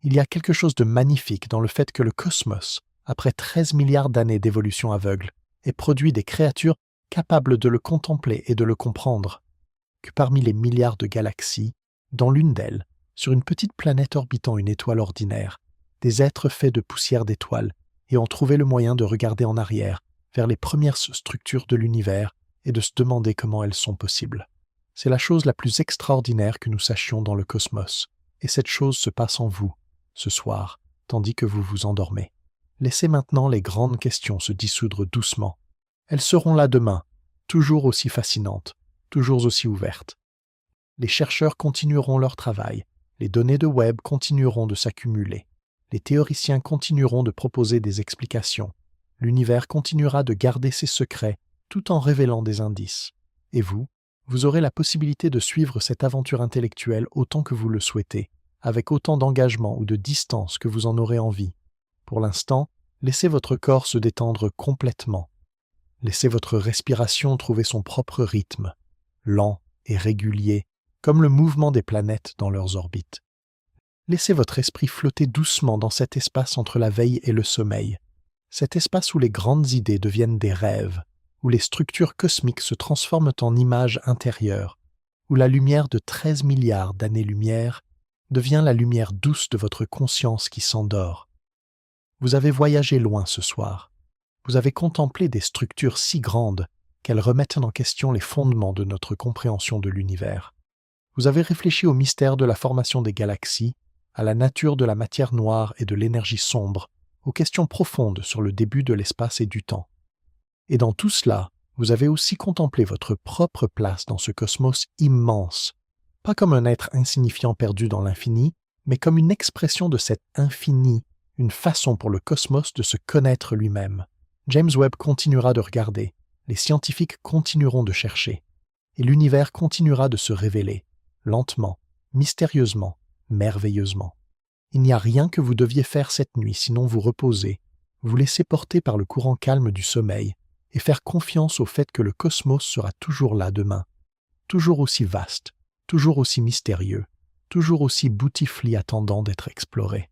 Il y a quelque chose de magnifique dans le fait que le cosmos, après 13 milliards d'années d'évolution aveugle, ait produit des créatures capables de le contempler et de le comprendre. Que parmi les milliards de galaxies, dans l'une d'elles, sur une petite planète orbitant une étoile ordinaire, des êtres faits de poussière d'étoiles et ont trouvé le moyen de regarder en arrière, vers les premières structures de l'univers, et de se demander comment elles sont possibles. C'est la chose la plus extraordinaire que nous sachions dans le cosmos, et cette chose se passe en vous, ce soir, tandis que vous vous endormez. Laissez maintenant les grandes questions se dissoudre doucement. Elles seront là demain, toujours aussi fascinantes, toujours aussi ouvertes. Les chercheurs continueront leur travail, les données de Webb continueront de s'accumuler, les théoriciens continueront de proposer des explications, l'univers continuera de garder ses secrets tout en révélant des indices. Et vous aurez la possibilité de suivre cette aventure intellectuelle autant que vous le souhaitez, avec autant d'engagement ou de distance que vous en aurez envie. Pour l'instant, laissez votre corps se détendre complètement. Laissez votre respiration trouver son propre rythme, lent et régulier, comme le mouvement des planètes dans leurs orbites. Laissez votre esprit flotter doucement dans cet espace entre la veille et le sommeil, cet espace où les grandes idées deviennent des rêves, où les structures cosmiques se transforment en images intérieures, où la lumière de 13 milliards d'années-lumière devient la lumière douce de votre conscience qui s'endort. Vous avez voyagé loin ce soir. Vous avez contemplé des structures si grandes qu'elles remettent en question les fondements de notre compréhension de l'univers. Vous avez réfléchi au mystère de la formation des galaxies, à la nature de la matière noire et de l'énergie sombre, aux questions profondes sur le début de l'espace et du temps. Et dans tout cela, vous avez aussi contemplé votre propre place dans ce cosmos immense, pas comme un être insignifiant perdu dans l'infini, mais comme une expression de cet infini, une façon pour le cosmos de se connaître lui-même. James Webb continuera de regarder, les scientifiques continueront de chercher, et l'univers continuera de se révéler, lentement, mystérieusement, merveilleusement. Il n'y a rien que vous deviez faire cette nuit sinon vous reposer, vous laisser porter par le courant calme du sommeil, et faire confiance au fait que le cosmos sera toujours là demain, toujours aussi vaste, toujours aussi mystérieux, toujours aussi boutifli attendant d'être exploré.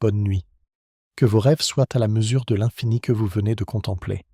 Bonne nuit. Que vos rêves soient à la mesure de l'infini que vous venez de contempler.